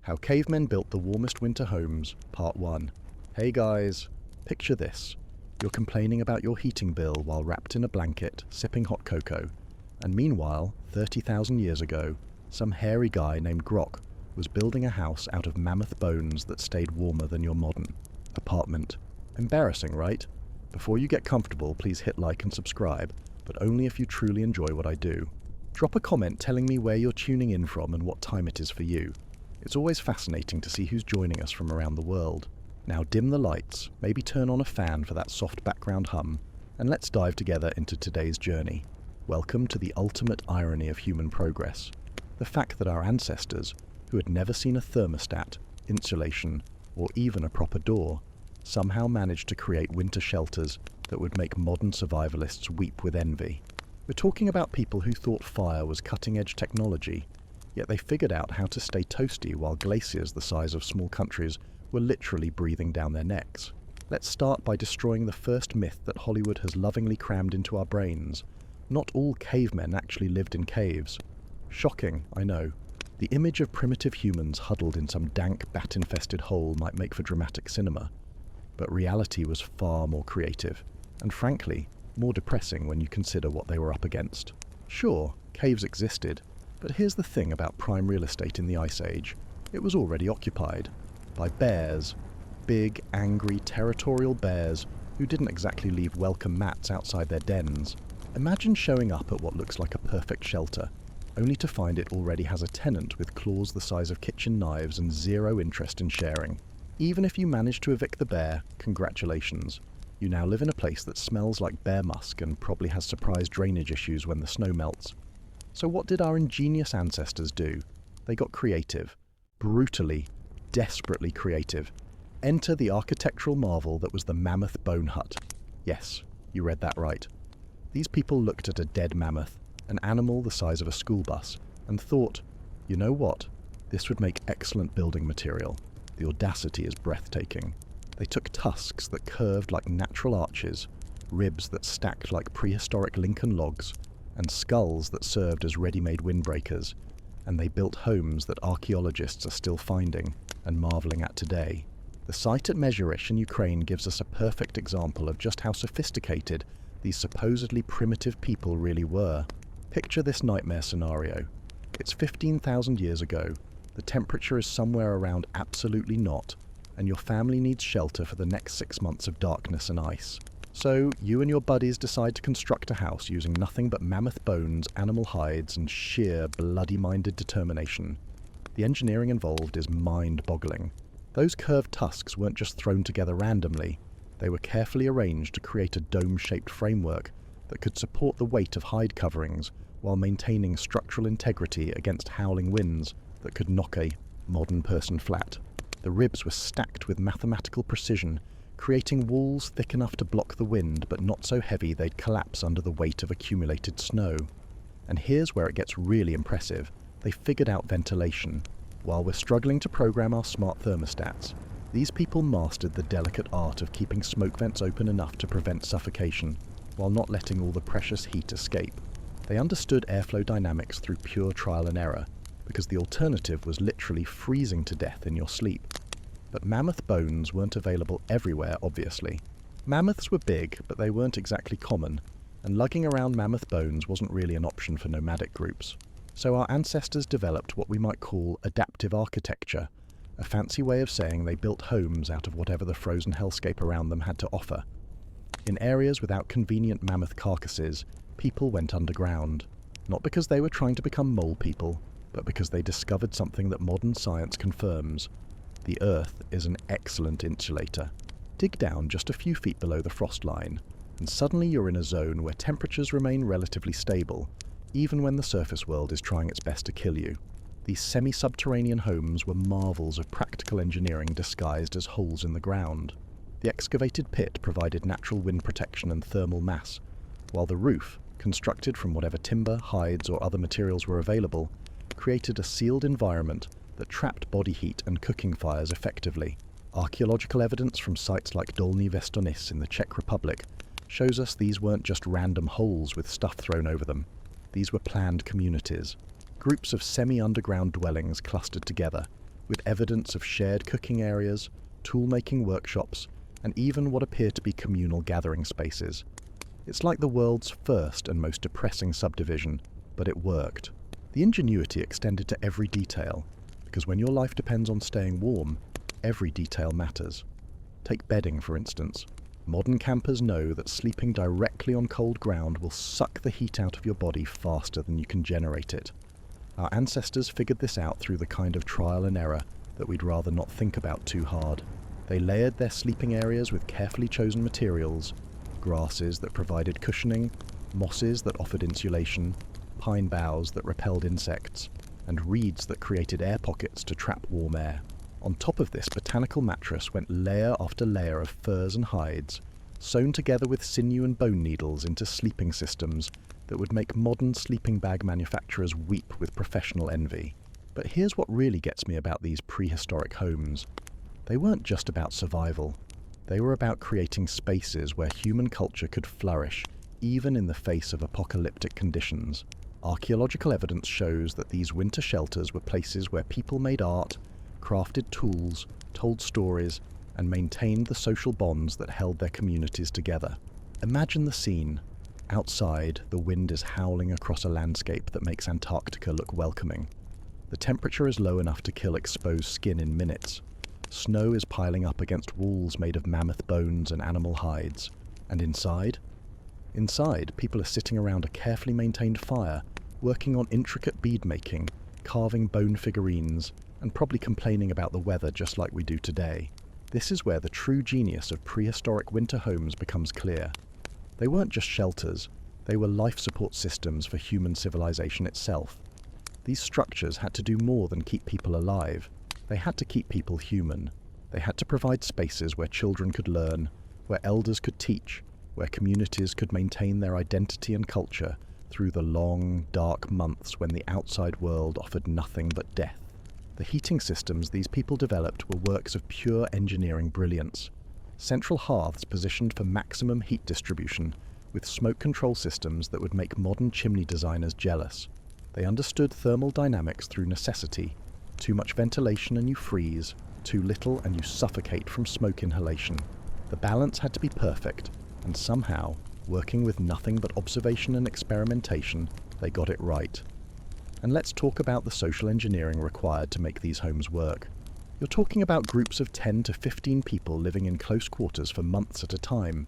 How Cavemen Built the Warmest Winter Homes, Part 1. Hey guys, picture this. You're complaining about your heating bill while wrapped in a blanket, sipping hot cocoa. And meanwhile, 30,000 years ago, some hairy guy named Grok was building a house out of mammoth bones that stayed warmer than your modern apartment. Embarrassing, right? Before you get comfortable, please hit like and subscribe, but only if you truly enjoy what I do. Drop a comment telling me where you're tuning in from and what time it is for you. It's always fascinating to see who's joining us from around the world. Now dim the lights, maybe turn on a fan for that soft background hum, and let's dive together into today's journey. Welcome to the ultimate irony of human progress. The fact that our ancestors, who had never seen a thermostat, insulation, or even a proper door, somehow managed to create winter shelters that would make modern survivalists weep with envy. We're talking about people who thought fire was cutting-edge technology, yet they figured out how to stay toasty while glaciers the size of small countries were literally breathing down their necks. Let's start by destroying the first myth that Hollywood has lovingly crammed into our brains. Not all cavemen actually lived in caves. Shocking, I know. The image of primitive humans huddled in some dank, bat-infested hole might make for dramatic cinema. But reality was far more creative, and frankly, more depressing when you consider what they were up against. Sure, caves existed, but here's the thing about prime real estate in the Ice Age. It was already occupied by bears. Big, angry, territorial bears who didn't exactly leave welcome mats outside their dens. Imagine showing up at what looks like a perfect shelter, only to find it already has a tenant with claws the size of kitchen knives and zero interest in sharing. Even if you manage to evict the bear, congratulations. You now live in a place that smells like bear musk and probably has surprise drainage issues when the snow melts. So what did our ingenious ancestors do? They got creative. Brutally, desperately creative. Enter the architectural marvel that was the mammoth bone hut. Yes, you read that right. These people looked at a dead mammoth, an animal the size of a school bus, and thought, you know what? This would make excellent building material. The audacity is breathtaking. They took tusks that curved like natural arches, ribs that stacked like prehistoric Lincoln logs, and skulls that served as ready-made windbreakers, and they built homes that archaeologists are still finding and marveling at today. The site at Mezherish in Ukraine gives us a perfect example of just how sophisticated these supposedly primitive people really were. Picture this nightmare scenario. It's 15,000 years ago, the temperature is somewhere around absolutely not, and your family needs shelter for the next 6 months of darkness and ice. So, you and your buddies decide to construct a house using nothing but mammoth bones, animal hides, and sheer, bloody-minded determination. The engineering involved is mind-boggling. Those curved tusks weren't just thrown together randomly. They were carefully arranged to create a dome-shaped framework that could support the weight of hide coverings while maintaining structural integrity against howling winds that could knock a modern person flat. The ribs were stacked with mathematical precision, creating walls thick enough to block the wind but not so heavy they'd collapse under the weight of accumulated snow. And here's where it gets really impressive. They figured out ventilation. While we're struggling to program our smart thermostats, these people mastered the delicate art of keeping smoke vents open enough to prevent suffocation, while not letting all the precious heat escape. They understood airflow dynamics through pure trial and error, because the alternative was literally freezing to death in your sleep. But mammoth bones weren't available everywhere, obviously. Mammoths were big, but they weren't exactly common, and lugging around mammoth bones wasn't really an option for nomadic groups. So our ancestors developed what we might call adaptive architecture, a fancy way of saying they built homes out of whatever the frozen hellscape around them had to offer. In areas without convenient mammoth carcasses, people went underground, not because they were trying to become mole people, but because they discovered something that modern science confirms. The Earth is an excellent insulator. Dig down just a few feet below the frost line, and suddenly you're in a zone where temperatures remain relatively stable, even when the surface world is trying its best to kill you. These semi-subterranean homes were marvels of practical engineering disguised as holes in the ground. The excavated pit provided natural wind protection and thermal mass, while the roof, constructed from whatever timber, hides, or other materials were available, created a sealed environment that trapped body heat and cooking fires effectively. Archaeological evidence from sites like Dolní Věstonice in the Czech Republic shows us these weren't just random holes with stuff thrown over them. These were planned communities. Groups of semi-underground dwellings clustered together, with evidence of shared cooking areas, tool-making workshops, and even what appear to be communal gathering spaces. It's like the world's first and most depressing subdivision, but it worked. The ingenuity extended to every detail, because when your life depends on staying warm, every detail matters. Take bedding, for instance. Modern campers know that sleeping directly on cold ground will suck the heat out of your body faster than you can generate it. Our ancestors figured this out through the kind of trial and error that we'd rather not think about too hard. They layered their sleeping areas with carefully chosen materials, grasses that provided cushioning, mosses that offered insulation, pine boughs that repelled insects, and reeds that created air pockets to trap warm air. On top of this botanical mattress went layer after layer of furs and hides, sewn together with sinew and bone needles into sleeping systems that would make modern sleeping bag manufacturers weep with professional envy. But here's what really gets me about these prehistoric homes. They weren't just about survival. They were about creating spaces where human culture could flourish, even in the face of apocalyptic conditions. Archaeological evidence shows that these winter shelters were places where people made art, crafted tools, told stories, and maintained the social bonds that held their communities together. Imagine the scene. Outside, the wind is howling across a landscape that makes Antarctica look welcoming. The temperature is low enough to kill exposed skin in minutes. Snow is piling up against walls made of mammoth bones and animal hides. And inside? Inside, people are sitting around a carefully maintained fire, working on intricate bead making, carving bone figurines, and probably complaining about the weather just like we do today. This is where the true genius of prehistoric winter homes becomes clear. They weren't just shelters, they were life support systems for human civilization itself. These structures had to do more than keep people alive. They had to keep people human. They had to provide spaces where children could learn, where elders could teach, where communities could maintain their identity and culture through the long, dark months when the outside world offered nothing but death. The heating systems these people developed were works of pure engineering brilliance. Central hearths positioned for maximum heat distribution, with smoke control systems that would make modern chimney designers jealous. They understood thermal dynamics through necessity. Too much ventilation and you freeze, too little and you suffocate from smoke inhalation. The balance had to be perfect, and somehow, working with nothing but observation and experimentation, they got it right. And let's talk about the social engineering required to make these homes work. You're talking about groups of 10 to 15 people living in close quarters for months at a time.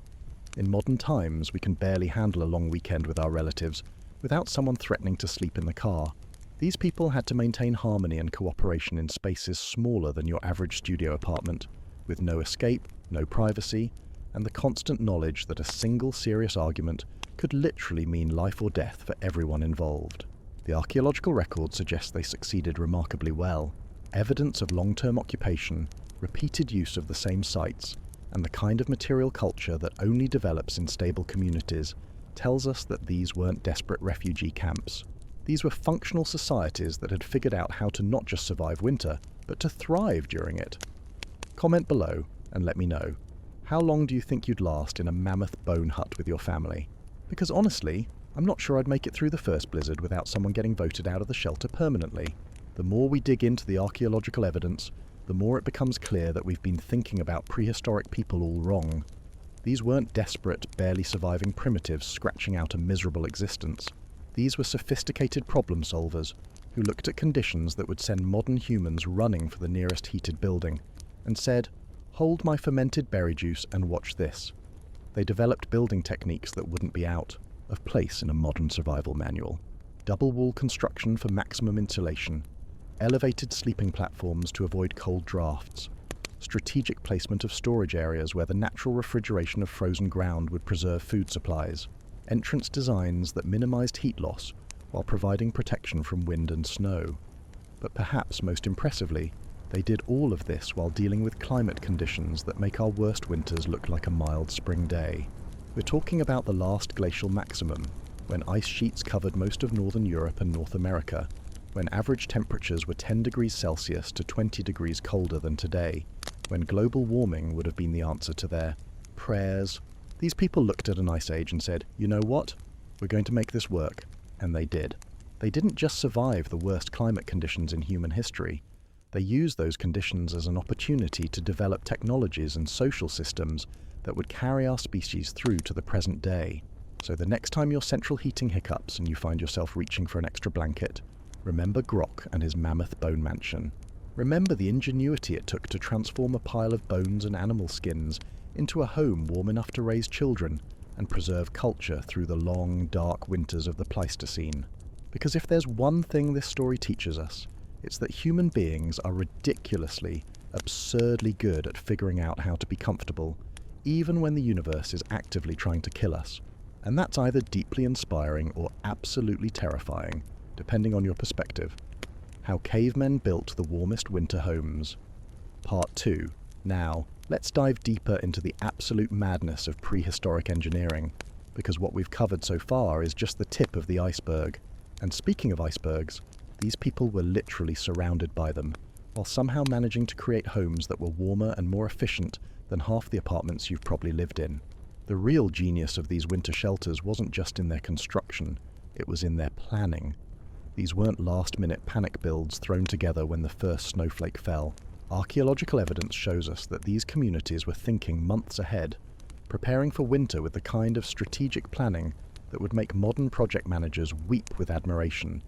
In modern times, we can barely handle a long weekend with our relatives without someone threatening to sleep in the car. These people had to maintain harmony and cooperation in spaces smaller than your average studio apartment, with no escape, no privacy, and the constant knowledge that a single serious argument could literally mean life or death for everyone involved. The archaeological record suggests they succeeded remarkably well. Evidence of long-term occupation, repeated use of the same sites, and the kind of material culture that only develops in stable communities tells us that these weren't desperate refugee camps. These were functional societies that had figured out how to not just survive winter, but to thrive during it. Comment below and let me know. How long do you think you'd last in a mammoth bone hut with your family? Because honestly, I'm not sure I'd make it through the first blizzard without someone getting voted out of the shelter permanently. The more we dig into the archaeological evidence, the more it becomes clear that we've been thinking about prehistoric people all wrong. These weren't desperate, barely surviving primitives scratching out a miserable existence. These were sophisticated problem solvers who looked at conditions that would send modern humans running for the nearest heated building and said, "Hold my fermented berry juice and watch this." They developed building techniques that wouldn't be out of place in a modern survival manual. Double wall construction for maximum insulation, elevated sleeping platforms to avoid cold drafts, strategic placement of storage areas where the natural refrigeration of frozen ground would preserve food supplies, entrance designs that minimized heat loss while providing protection from wind and snow. But perhaps most impressively, they did all of this while dealing with climate conditions that make our worst winters look like a mild spring day. We're talking about the last glacial maximum, when ice sheets covered most of northern Europe and North America, when average temperatures were 10 degrees Celsius to 20 degrees colder than today, when global warming would have been the answer to their prayers. These people looked at an ice age and said, "You know what? We're going to make this work." And they did. They didn't just survive the worst climate conditions in human history. They used those conditions as an opportunity to develop technologies and social systems that would carry our species through to the present day. So the next time your central heating hiccups and you find yourself reaching for an extra blanket, remember Grok and his mammoth bone mansion. Remember the ingenuity it took to transform a pile of bones and animal skins into a home warm enough to raise children and preserve culture through the long, dark winters of the Pleistocene. Because if there's one thing this story teaches us, it's that human beings are ridiculously, absurdly good at figuring out how to be comfortable, even when the universe is actively trying to kill us. And that's either deeply inspiring or absolutely terrifying, depending on your perspective. How Cavemen Built the Warmest Winter Homes. Part 2. Now, let's dive deeper into the absolute madness of prehistoric engineering, because what we've covered so far is just the tip of the iceberg. And speaking of icebergs, these people were literally surrounded by them, while somehow managing to create homes that were warmer and more efficient than half the apartments you've probably lived in. The real genius of these winter shelters wasn't just in their construction, it was in their planning. These weren't last-minute panic builds thrown together when the first snowflake fell. Archaeological evidence shows us that these communities were thinking months ahead, preparing for winter with the kind of strategic planning that would make modern project managers weep with admiration.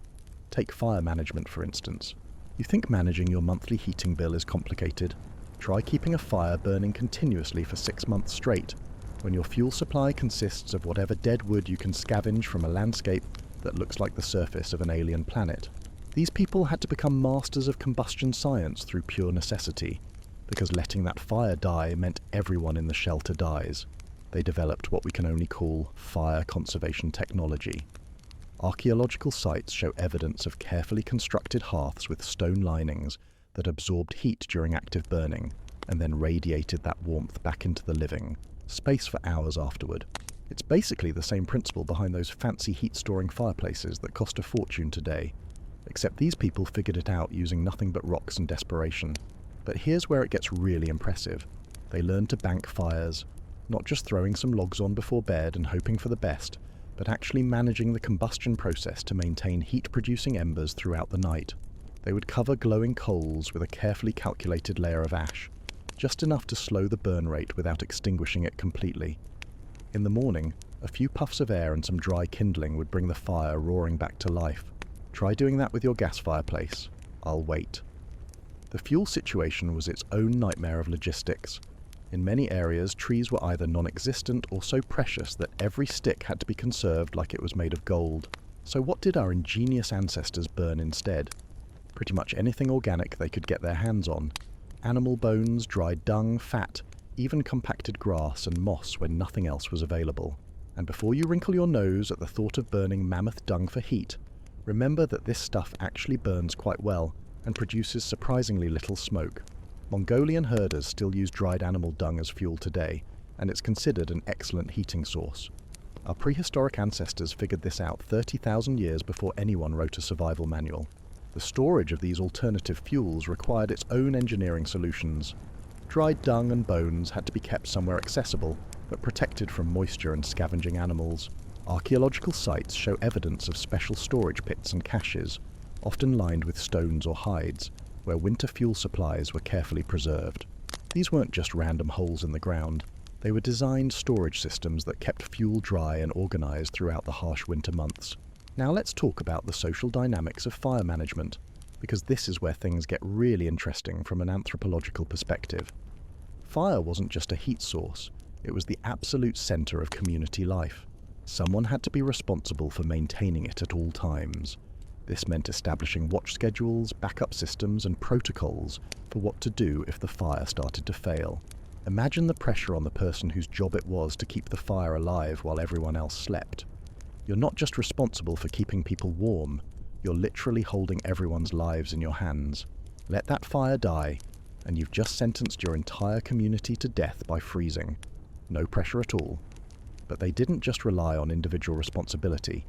Take fire management, for instance. You think managing your monthly heating bill is complicated? Try keeping a fire burning continuously for 6 months straight, when your fuel supply consists of whatever dead wood you can scavenge from a landscape that looks like the surface of an alien planet. These people had to become masters of combustion science through pure necessity, because letting that fire die meant everyone in the shelter dies. They developed what we can only call fire conservation technology. Archaeological sites show evidence of carefully constructed hearths with stone linings that absorbed heat during active burning, and then radiated that warmth back into the living space for hours afterward. It's basically the same principle behind those fancy heat-storing fireplaces that cost a fortune today, except these people figured it out using nothing but rocks and desperation. But here's where it gets really impressive. They learned to bank fires, not just throwing some logs on before bed and hoping for the best, but actually managing the combustion process to maintain heat-producing embers throughout the night. They would cover glowing coals with a carefully calculated layer of ash, just enough to slow the burn rate without extinguishing it completely. In the morning, a few puffs of air and some dry kindling would bring the fire roaring back to life. Try doing that with your gas fireplace. I'll wait. The fuel situation was its own nightmare of logistics. In many areas, trees were either non-existent or so precious that every stick had to be conserved like it was made of gold. So what did our ingenious ancestors burn instead? Pretty much anything organic they could get their hands on. Animal bones, dried dung, fat, even compacted grass and moss when nothing else was available. And before you wrinkle your nose at the thought of burning mammoth dung for heat, remember that this stuff actually burns quite well and produces surprisingly little smoke. Mongolian herders still use dried animal dung as fuel today, and it's considered an excellent heating source. Our prehistoric ancestors figured this out 30,000 years before anyone wrote a survival manual. The storage of these alternative fuels required its own engineering solutions. Dried dung and bones had to be kept somewhere accessible, but protected from moisture and scavenging animals. Archaeological sites show evidence of special storage pits and caches, often lined with stones or hides, where winter fuel supplies were carefully preserved. These weren't just random holes in the ground. They were designed storage systems that kept fuel dry and organized throughout the harsh winter months. Now let's talk about the social dynamics of fire management, because this is where things get really interesting from an anthropological perspective. Fire wasn't just a heat source, it was the absolute center of community life. Someone had to be responsible for maintaining it at all times. This meant establishing watch schedules, backup systems, and protocols for what to do if the fire started to fail. Imagine the pressure on the person whose job it was to keep the fire alive while everyone else slept. You're not just responsible for keeping people warm, you're literally holding everyone's lives in your hands. Let that fire die, and you've just sentenced your entire community to death by freezing. No pressure at all. But they didn't just rely on individual responsibility.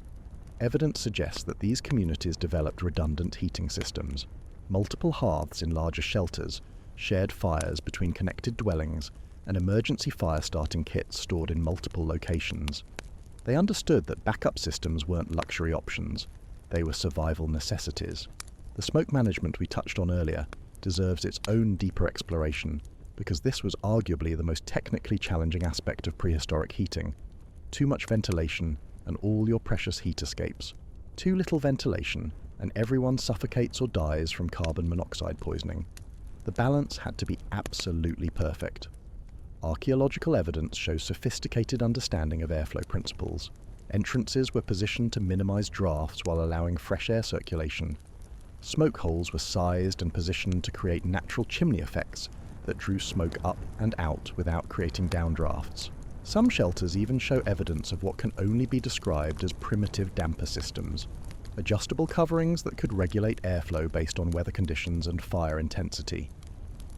Evidence suggests that these communities developed redundant heating systems. Multiple hearths in larger shelters, shared fires between connected dwellings, and emergency fire starting kits stored in multiple locations. They understood that backup systems weren't luxury options, they were survival necessities. The smoke management we touched on earlier deserves its own deeper exploration, because this was arguably the most technically challenging aspect of prehistoric heating. Too much ventilation, and all your precious heat escapes. Too little ventilation, and everyone suffocates or dies from carbon monoxide poisoning. The balance had to be absolutely perfect. Archaeological evidence shows sophisticated understanding of airflow principles. Entrances were positioned to minimize drafts while allowing fresh air circulation. Smoke holes were sized and positioned to create natural chimney effects that drew smoke up and out without creating downdrafts. Some shelters even show evidence of what can only be described as primitive damper systems, adjustable coverings that could regulate airflow based on weather conditions and fire intensity.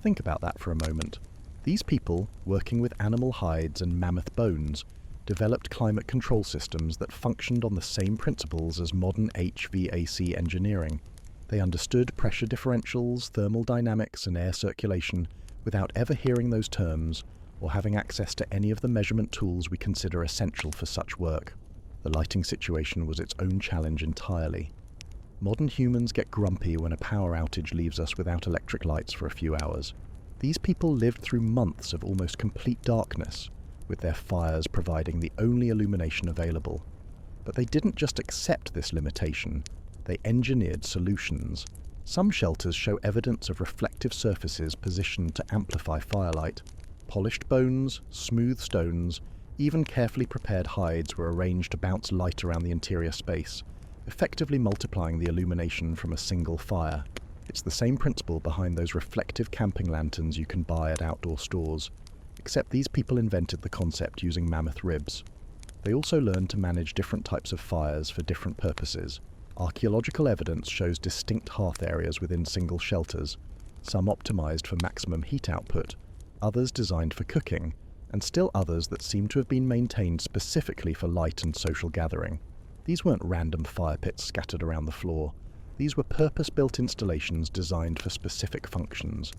Think about that for a moment. These people, working with animal hides and mammoth bones, developed climate control systems that functioned on the same principles as modern HVAC engineering. They understood pressure differentials, thermal dynamics, and air circulation without ever hearing those terms or having access to any of the measurement tools we consider essential for such work. The lighting situation was its own challenge entirely. Modern humans get grumpy when a power outage leaves us without electric lights for a few hours. These people lived through months of almost complete darkness, with their fires providing the only illumination available. But they didn't just accept this limitation, they engineered solutions. Some shelters show evidence of reflective surfaces positioned to amplify firelight. Polished bones, smooth stones, even carefully prepared hides were arranged to bounce light around the interior space, effectively multiplying the illumination from a single fire. It's the same principle behind those reflective camping lanterns you can buy at outdoor stores, except these people invented the concept using mammoth ribs. They also learned to manage different types of fires for different purposes. Archaeological evidence shows distinct hearth areas within single shelters, some optimized for maximum heat output, others designed for cooking, and still others that seem to have been maintained specifically for light and social gathering. These weren't random fire pits scattered around the floor. These were purpose-built installations designed for specific functions.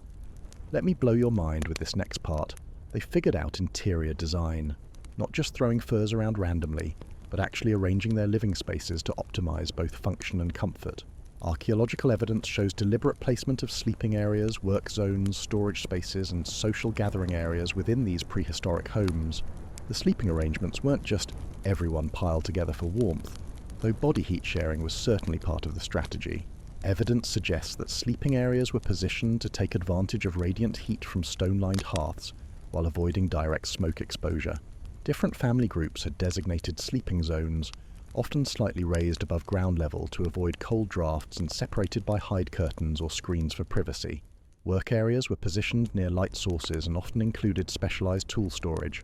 Let me blow your mind with this next part. They figured out interior design, not just throwing furs around randomly, but actually arranging their living spaces to optimize both function and comfort. Archaeological evidence shows deliberate placement of sleeping areas, work zones, storage spaces, and social gathering areas within these prehistoric homes. The sleeping arrangements weren't just everyone piled together for warmth, though body heat sharing was certainly part of the strategy. Evidence suggests that sleeping areas were positioned to take advantage of radiant heat from stone-lined hearths while avoiding direct smoke exposure. Different family groups had designated sleeping zones, often slightly raised above ground level to avoid cold drafts and separated by hide curtains or screens for privacy. Work areas were positioned near light sources and often included specialized tool storage.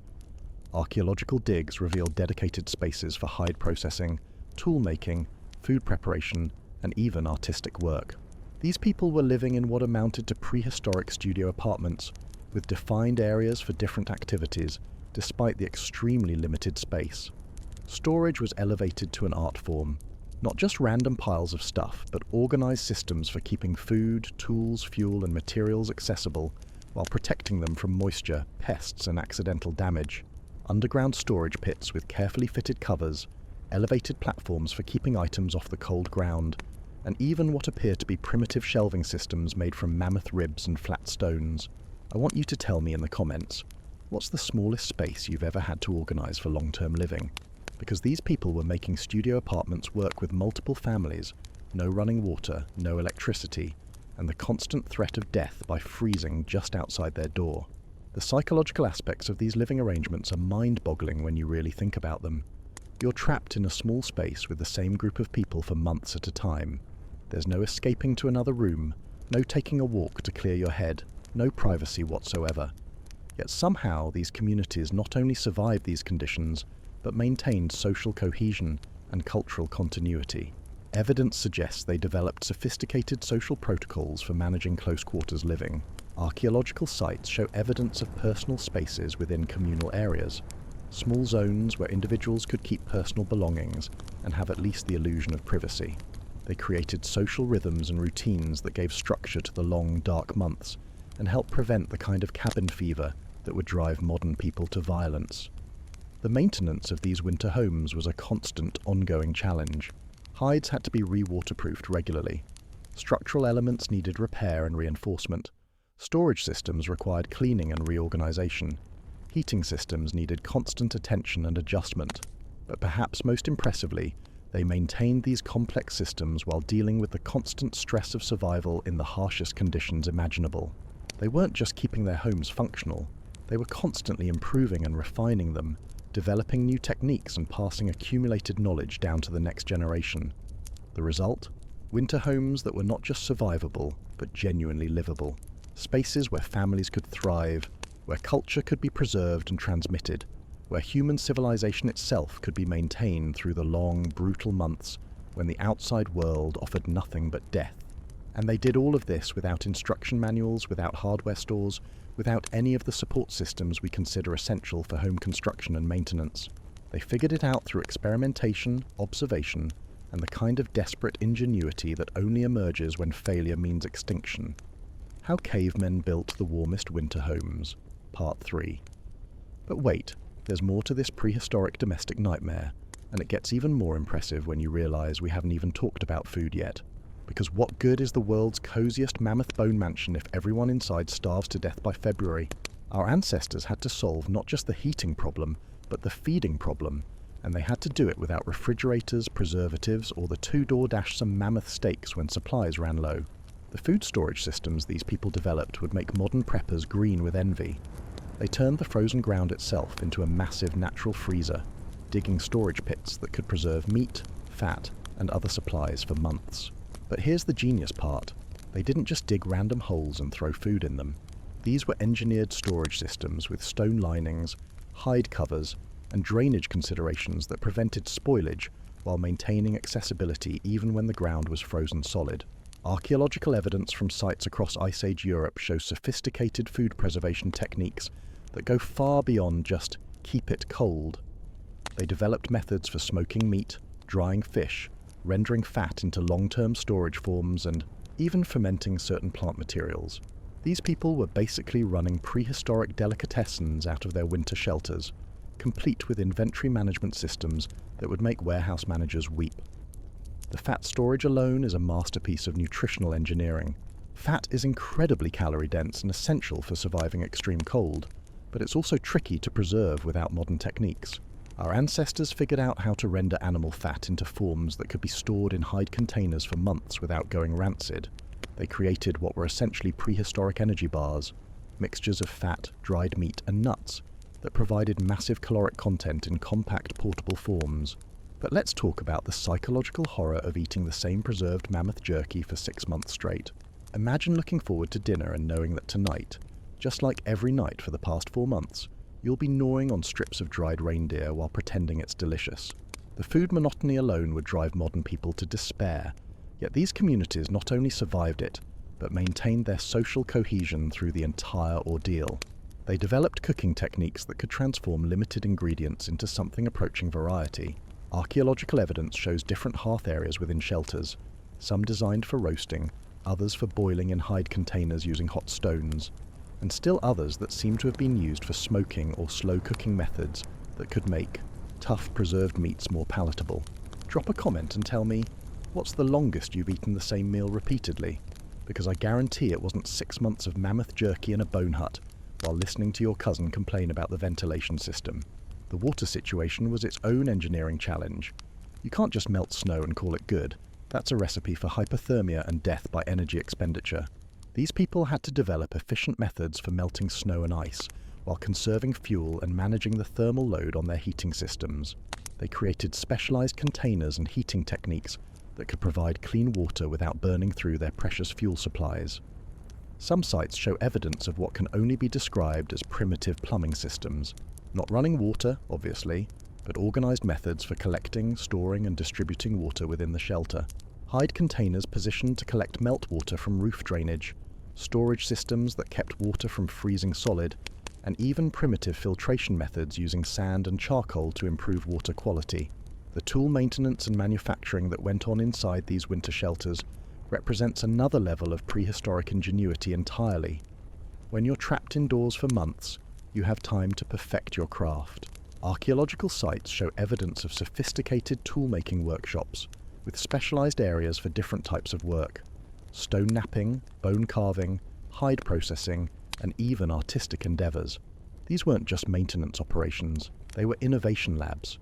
Archaeological digs revealed dedicated spaces for hide processing, tool making, food preparation, and even artistic work. These people were living in what amounted to prehistoric studio apartments, with defined areas for different activities, despite the extremely limited space. Storage was elevated to an art form. Not just random piles of stuff, but organized systems for keeping food, tools, fuel, and materials accessible while protecting them from moisture, pests, and accidental damage. Underground storage pits with carefully fitted covers, elevated platforms for keeping items off the cold ground, and even what appear to be primitive shelving systems made from mammoth ribs and flat stones. I want you to tell me in the comments, what's the smallest space you've ever had to organize for long-term living? Because these people were making studio apartments work with multiple families, no running water, no electricity, and the constant threat of death by freezing just outside their door. The psychological aspects of these living arrangements are mind-boggling when you really think about them. You're trapped in a small space with the same group of people for months at a time. There's no escaping to another room, no taking a walk to clear your head, no privacy whatsoever. Yet somehow these communities not only survived these conditions, but maintained social cohesion and cultural continuity. Evidence suggests they developed sophisticated social protocols for managing close-quarters living. Archaeological sites show evidence of personal spaces within communal areas, small zones where individuals could keep personal belongings and have at least the illusion of privacy. They created social rhythms and routines that gave structure to the long, dark months and helped prevent the kind of cabin fever that would drive modern people to violence. The maintenance of these winter homes was a constant, ongoing challenge. Hides had to be re-waterproofed regularly. Structural elements needed repair and reinforcement. Storage systems required cleaning and reorganization. Heating systems needed constant attention and adjustment. But perhaps most impressively, they maintained these complex systems while dealing with the constant stress of survival in the harshest conditions imaginable. They weren't just keeping their homes functional, they were constantly improving and refining them, developing new techniques and passing accumulated knowledge down to the next generation. The result? Winter homes that were not just survivable, but genuinely livable. Spaces where families could thrive, where culture could be preserved and transmitted, where human civilization itself could be maintained through the long, brutal months when the outside world offered nothing but death. And they did all of this without instruction manuals, without hardware stores, without any of the support systems we consider essential for home construction and maintenance. They figured it out through experimentation, observation, and the kind of desperate ingenuity that only emerges when failure means extinction. How Cavemen Built the Warmest Winter Homes, Part 3. But wait, there's more to this prehistoric domestic nightmare, and it gets even more impressive when you realize we haven't even talked about food yet. Because what good is the world's coziest mammoth bone mansion if everyone inside starves to death by February? Our ancestors had to solve not just the heating problem, but the feeding problem, and they had to do it without refrigerators, preservatives, or the two-door dash some mammoth steaks when supplies ran low. The food storage systems these people developed would make modern preppers green with envy. They turned the frozen ground itself into a massive natural freezer, digging storage pits that could preserve meat, fat, and other supplies for months. But here's the genius part. They didn't just dig random holes and throw food in them. These were engineered storage systems with stone linings, hide covers, and drainage considerations that prevented spoilage while maintaining accessibility even when the ground was frozen solid. Archaeological evidence from sites across Ice Age Europe shows sophisticated food preservation techniques that go far beyond just keep it cold. They developed methods for smoking meat, drying fish, rendering fat into long-term storage forms, and even fermenting certain plant materials. These people were basically running prehistoric delicatessens out of their winter shelters, complete with inventory management systems that would make warehouse managers weep. The fat storage alone is a masterpiece of nutritional engineering. Fat is incredibly calorie-dense and essential for surviving extreme cold, but it's also tricky to preserve without modern techniques. Our ancestors figured out how to render animal fat into forms that could be stored in hide containers for months without going rancid. They created what were essentially prehistoric energy bars, mixtures of fat, dried meat, and nuts that provided massive caloric content in compact, portable forms. But let's talk about the psychological horror of eating the same preserved mammoth jerky for 6 months straight. Imagine looking forward to dinner and knowing that tonight, just like every night for the past 4 months, you'll be gnawing on strips of dried reindeer while pretending it's delicious. The food monotony alone would drive modern people to despair, yet these communities not only survived it, but maintained their social cohesion through the entire ordeal. They developed cooking techniques that could transform limited ingredients into something approaching variety. Archaeological evidence shows different hearth areas within shelters, some designed for roasting, others for boiling in hide containers using hot stones, and still others that seem to have been used for smoking or slow cooking methods that could make tough preserved meats more palatable. Drop a comment and tell me, what's the longest you've eaten the same meal repeatedly? Because I guarantee it wasn't 6 months of mammoth jerky in a bone hut while listening to your cousin complain about the ventilation system. The water situation was its own engineering challenge. You can't just melt snow and call it good. That's a recipe for hypothermia and death by energy expenditure. These people had to develop efficient methods for melting snow and ice, while conserving fuel and managing the thermal load on their heating systems. They created specialized containers and heating techniques that could provide clean water without burning through their precious fuel supplies. Some sites show evidence of what can only be described as primitive plumbing systems. Not running water, obviously, but organized methods for collecting, storing, and distributing water within the shelter. Hide containers positioned to collect meltwater from roof drainage, storage systems that kept water from freezing solid, and even primitive filtration methods using sand and charcoal to improve water quality. The tool maintenance and manufacturing that went on inside these winter shelters represents another level of prehistoric ingenuity entirely. When you're trapped indoors for months, you have time to perfect your craft. Archaeological sites show evidence of sophisticated tool-making workshops, with specialized areas for different types of work. stone knapping, bone carving, hide processing, and even artistic endeavours. These weren't just maintenance operations, they were innovation labs.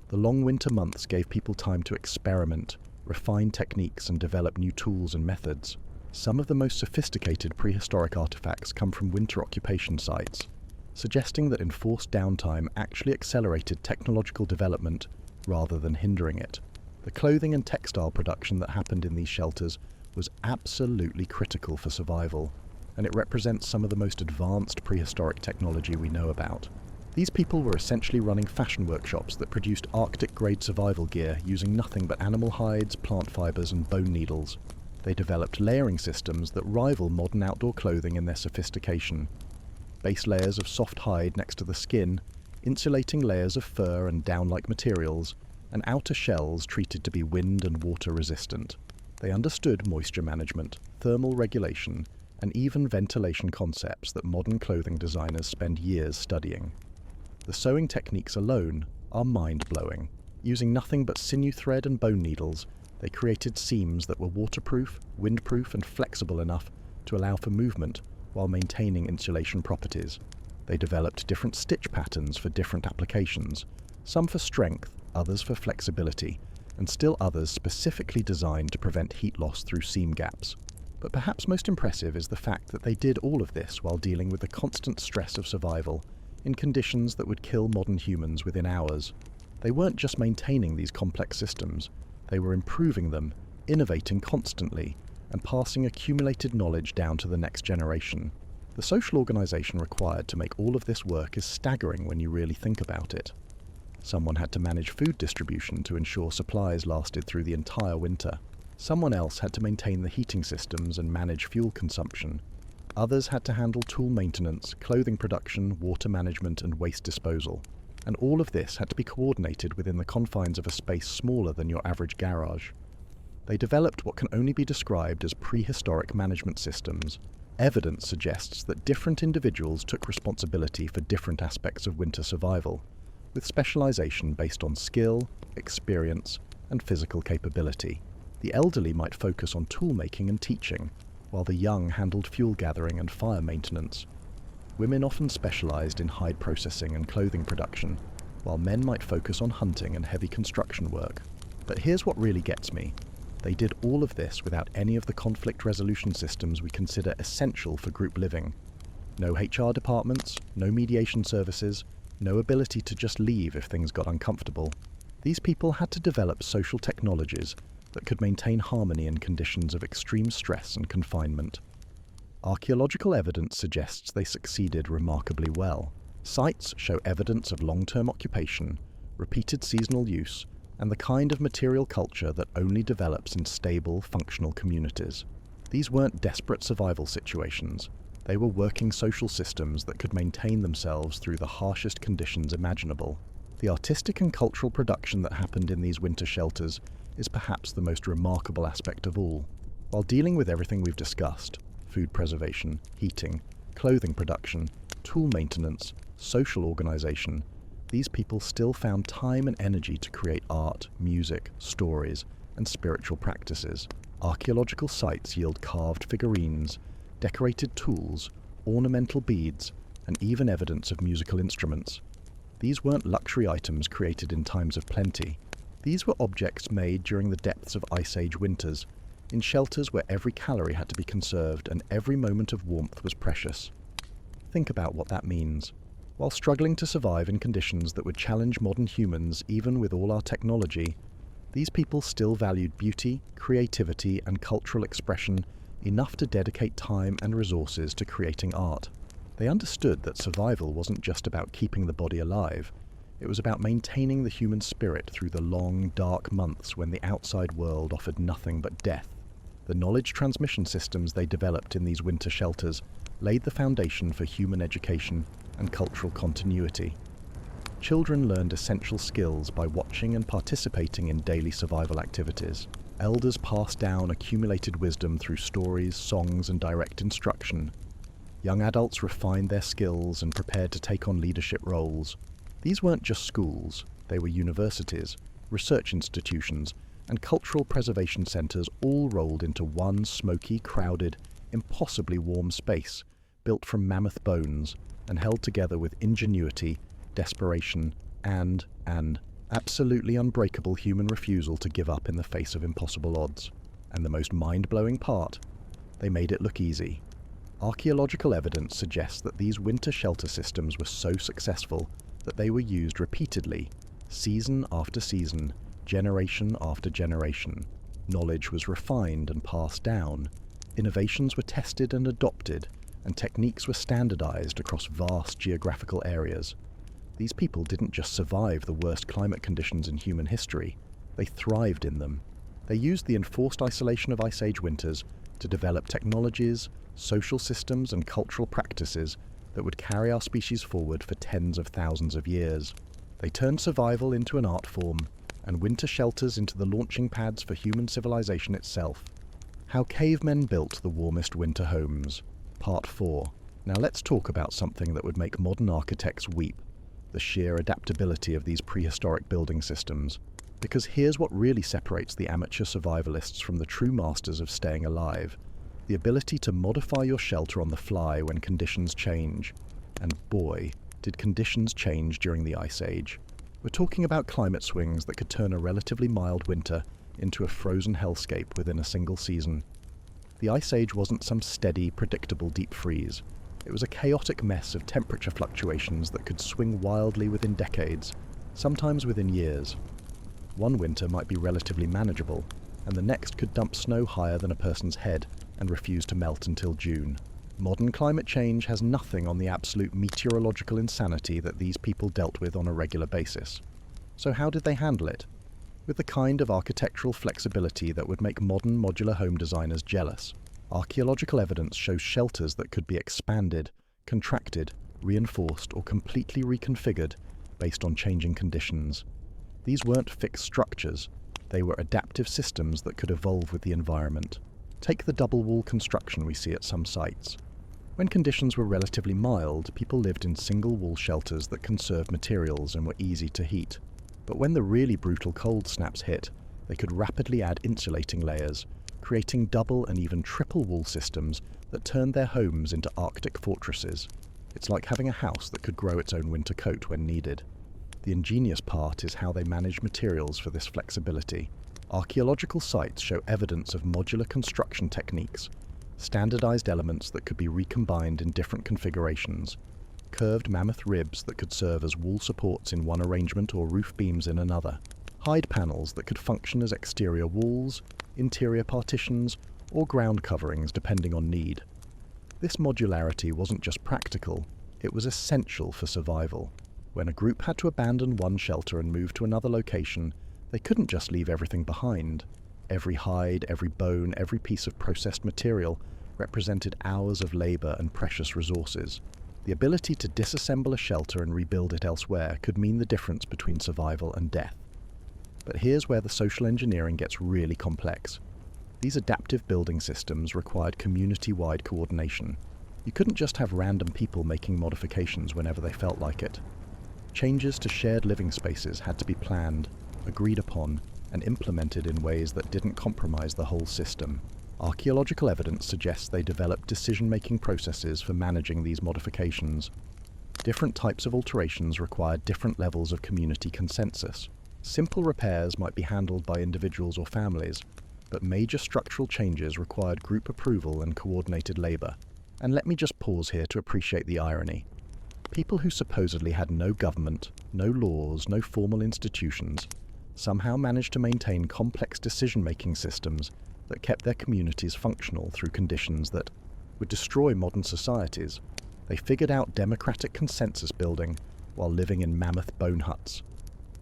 The long winter months gave people time to experiment, refine techniques, and develop new tools and methods. Some of the most sophisticated prehistoric artifacts come from winter occupation sites, suggesting that enforced downtime actually accelerated technological development rather than hindering it. The clothing and textile production that happened in these shelters was absolutely critical for survival, and it represents some of the most advanced prehistoric technology we know about. These people were essentially running fashion workshops that produced Arctic-grade survival gear using nothing but animal hides, plant fibers, and bone needles. They developed layering systems that rival modern outdoor clothing in their sophistication. Base layers of soft hide next to the skin, insulating layers of fur and down-like materials, and outer shells treated to be wind and water resistant. They understood moisture management, thermal regulation, and even ventilation concepts that modern clothing designers spend years studying. The sewing techniques alone are mind-blowing. Using nothing but sinew thread and bone needles, they created seams that were waterproof, windproof, and flexible enough to allow for movement while maintaining insulation properties. They developed different stitch patterns for different applications, some for strength, others for flexibility, and still others specifically designed to prevent heat loss through seam gaps. But perhaps most impressive is the fact that they did all of this while dealing with the constant stress of survival in conditions that would kill modern humans within hours. They weren't just maintaining these complex systems, they were improving them, innovating constantly, and passing accumulated knowledge down to the next generation. The social organization required to make all of this work is staggering when you really think about it. Someone had to manage food distribution to ensure supplies lasted through the entire winter. Someone else had to maintain the heating systems and manage fuel consumption. Others had to handle tool maintenance, clothing production, water management, and waste disposal. And all of this had to be coordinated within the confines of a space smaller than your average garage. They developed what can only be described as prehistoric management systems. Evidence suggests that different individuals took responsibility for different aspects of winter survival, with specialization based on skill, experience, and physical capability. The elderly might focus on tool making and teaching, while the young handled fuel gathering and fire maintenance. Women often specialized in hide processing and clothing production, while men might focus on hunting and heavy construction work. But here's what really gets me. They did all of this without any of the conflict resolution systems we consider essential for group living. No HR departments, no mediation services, no ability to just leave if things got uncomfortable. These people had to develop social technologies that could maintain harmony in conditions of extreme stress and confinement. Archaeological evidence suggests they succeeded remarkably well. Sites show evidence of long-term occupation, repeated seasonal use, and the kind of material culture that only develops in stable, functional communities. These weren't desperate survival situations. They were working social systems that could maintain themselves through the harshest conditions imaginable. The artistic and cultural production that happened in these winter shelters is perhaps the most remarkable aspect of all. While dealing with everything we've discussed, food preservation, heating, clothing production, tool maintenance, social organization, these people still found time and energy to create art, music, stories, and spiritual practices. Archaeological sites yield carved figurines, decorated tools, ornamental beads, and even evidence of musical instruments. These weren't luxury items created in times of plenty. These were objects made during the depths of Ice Age winters, in shelters where every calorie had to be conserved and every moment of warmth was precious. Think about what that means. While struggling to survive in conditions that would challenge modern humans even with all our technology, these people still valued beauty, creativity, and cultural expression enough to dedicate time and resources to creating art. They understood that survival wasn't just about keeping the body alive. It was about maintaining the human spirit through the long, dark months when the outside world offered nothing but death. The knowledge transmission systems they developed in these winter shelters laid the foundation for human education and cultural continuity. Children learned essential skills by watching and participating in daily survival activities. Elders passed down accumulated wisdom through stories, songs, and direct instruction. Young adults refined their skills and prepared to take on leadership roles. These weren't just schools, they were universities, research institutions, and cultural preservation centres all rolled into one smoky, crowded, impossibly warm space built from mammoth bones and held together with ingenuity, desperation, and an absolutely unbreakable human refusal to give up in the face of impossible odds. And the most mind-blowing part, they made it look easy. Archaeological evidence suggests that these winter shelter systems were so successful that they were used repeatedly, season after season, generation after generation. Knowledge was refined and passed down. Innovations were tested and adopted, and techniques were standardized across vast geographical areas. These people didn't just survive the worst climate conditions in human history, they thrived in them. They used the enforced isolation of Ice Age winters to develop technologies, social systems, and cultural practices that would carry our species forward for tens of thousands of years. They turned survival into an art form, and winter shelters into the launching pads for human civilization itself. How cavemen built the warmest winter homes. Part 4. Now let's talk about something that would make modern architects weep. The sheer adaptability of these prehistoric building systems. Because here's what really separates the amateur survivalists from the true masters of staying alive. The ability to modify your shelter on the fly when conditions change. And boy, did conditions change during the Ice Age. We're talking about climate swings that could turn a relatively mild winter into a frozen hellscape within a single season. The Ice Age wasn't some steady, predictable deep freeze. It was a chaotic mess of temperature fluctuations that could swing wildly within decades, sometimes within years. One winter might be relatively manageable, and the next could dump snow higher than a person's head and refuse to melt until June. Modern climate change has nothing on the absolute meteorological insanity that these people dealt with on a regular basis. So how did they handle it? With the kind of architectural flexibility that would make modern modular home designers jealous. Archaeological evidence shows shelters that could be expanded, contracted, reinforced, or completely reconfigured based on changing conditions. These weren't fixed structures, they were adaptive systems that could evolve with the environment. Take the double wall construction we see at some sites. When conditions were relatively mild, people lived in single wall shelters that conserved materials and were easy to heat. But when the really brutal cold snaps hit, they could rapidly add insulating layers, creating double and even triple wall systems that turned their homes into Arctic fortresses. It's like having a house that could grow its own winter coat when needed. The ingenious part is how they manage materials for this flexibility. Archaeological sites show evidence of modular construction techniques, standardized elements that could be recombined in different configurations, curved mammoth ribs that could serve as wall supports in one arrangement or roof beams in another, hide panels that could function as exterior walls, interior partitions, or ground coverings depending on need. This modularity wasn't just practical, it was essential for survival. When a group had to abandon one shelter and move to another location, they couldn't just leave everything behind. Every hide, every bone, every piece of processed material represented hours of labor and precious resources. The ability to disassemble a shelter and rebuild it elsewhere could mean the difference between survival and death. But here's where the social engineering gets really complex. These adaptive building systems required community-wide coordination. You couldn't just have random people making modifications whenever they felt like it. Changes to shared living spaces had to be planned, agreed upon, and implemented in ways that didn't compromise the whole system. Archaeological evidence suggests they developed decision-making processes for managing these modifications. Different types of alterations required different levels of community consensus. Simple repairs might be handled by individuals or families, but major structural changes required group approval and coordinated labor. And let me just pause here to appreciate the irony. People who supposedly had no government, no laws, no formal institutions, somehow managed to maintain complex decision-making systems that kept their communities functional through conditions that would destroy modern societies. They figured out democratic consensus building while living in mammoth bone huts.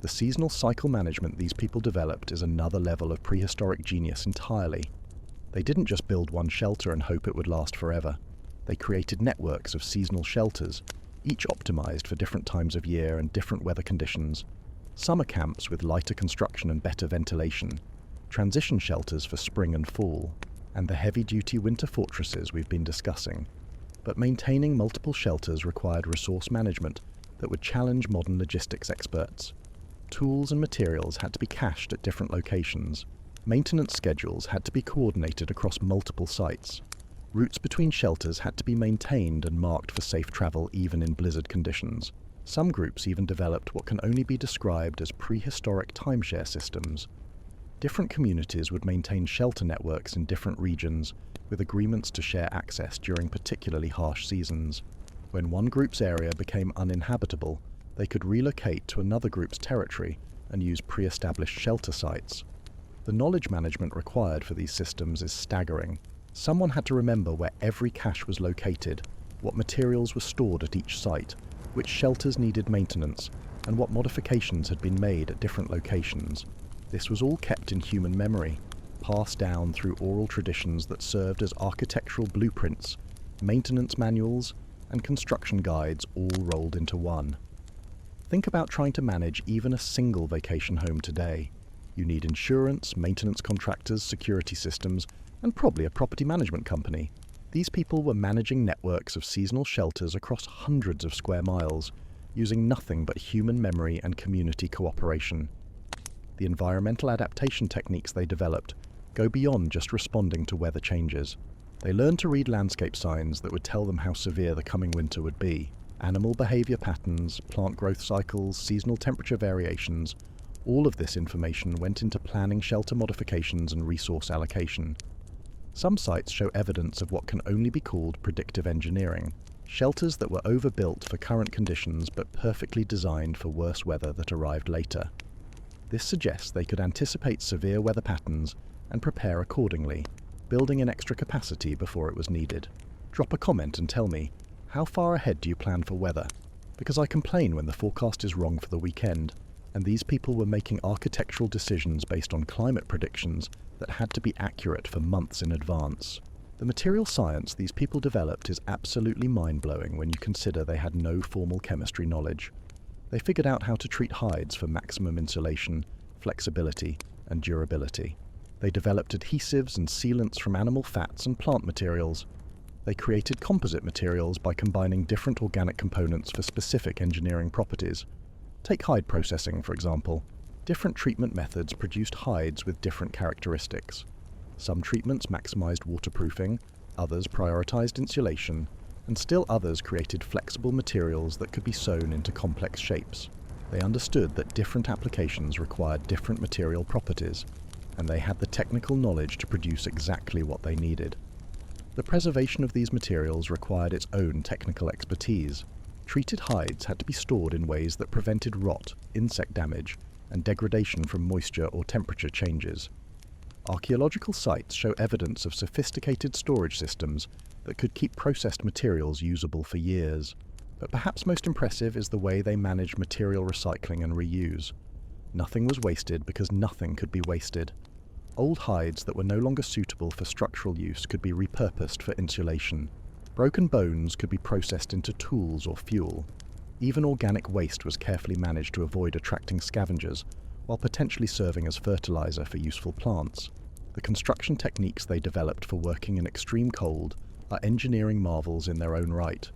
The seasonal cycle management these people developed is another level of prehistoric genius entirely. They didn't just build one shelter and hope it would last forever. They created networks of seasonal shelters, each optimized for different times of year and different weather conditions. Summer camps with lighter construction and better ventilation, transition shelters for spring and fall, and the heavy-duty winter fortresses we've been discussing. But maintaining multiple shelters required resource management that would challenge modern logistics experts. Tools and materials had to be cached at different locations. Maintenance schedules had to be coordinated across multiple sites. Routes between shelters had to be maintained and marked for safe travel even in blizzard conditions. Some groups even developed what can only be described as prehistoric timeshare systems. Different communities would maintain shelter networks in different regions, with agreements to share access during particularly harsh seasons. When one group's area became uninhabitable, they could relocate to another group's territory and use pre-established shelter sites. The knowledge management required for these systems is staggering. Someone had to remember where every cache was located, what materials were stored at each site, which shelters needed maintenance, and what modifications had been made at different locations. This was all kept in human memory, passed down through oral traditions that served as architectural blueprints, maintenance manuals, and construction guides all rolled into one. Think about trying to manage even a single vacation home today. You need insurance, maintenance contractors, security systems, and probably a property management company. These people were managing networks of seasonal shelters across hundreds of square miles, using nothing but human memory and community cooperation. The environmental adaptation techniques they developed go beyond just responding to weather changes. They learned to read landscape signs that would tell them how severe the coming winter would be. Animal behavior patterns, plant growth cycles, seasonal temperature variations, all of this information went into planning shelter modifications and resource allocation. Some sites show evidence of what can only be called predictive engineering, shelters that were overbuilt for current conditions but perfectly designed for worse weather that arrived later. This suggests they could anticipate severe weather patterns and prepare accordingly, building in extra capacity before it was needed. Drop a comment and tell me, how far ahead do you plan for weather? Because I complain when the forecast is wrong for the weekend, and these people were making architectural decisions based on climate predictions that had to be accurate for months in advance. The material science these people developed is absolutely mind-blowing when you consider they had no formal chemistry knowledge. They figured out how to treat hides for maximum insulation, flexibility, and durability. They developed adhesives and sealants from animal fats and plant materials. They created composite materials by combining different organic components for specific engineering properties. Take hide processing, for example. Different treatment methods produced hides with different characteristics. Some treatments maximized waterproofing, others prioritized insulation, and still others created flexible materials that could be sewn into complex shapes. They understood that different applications required different material properties, and they had the technical knowledge to produce exactly what they needed. The preservation of these materials required its own technical expertise. Treated hides had to be stored in ways that prevented rot, insect damage, and degradation from moisture or temperature changes. Archaeological sites show evidence of sophisticated storage systems that could keep processed materials usable for years. But perhaps most impressive is the way they managed material recycling and reuse. Nothing was wasted because nothing could be wasted. Old hides that were no longer suitable for structural use could be repurposed for insulation. Broken bones could be processed into tools or fuel. Even organic waste was carefully managed to avoid attracting scavengers, while potentially serving as fertilizer for useful plants. The construction techniques they developed for working in extreme cold are engineering marvels in their own right.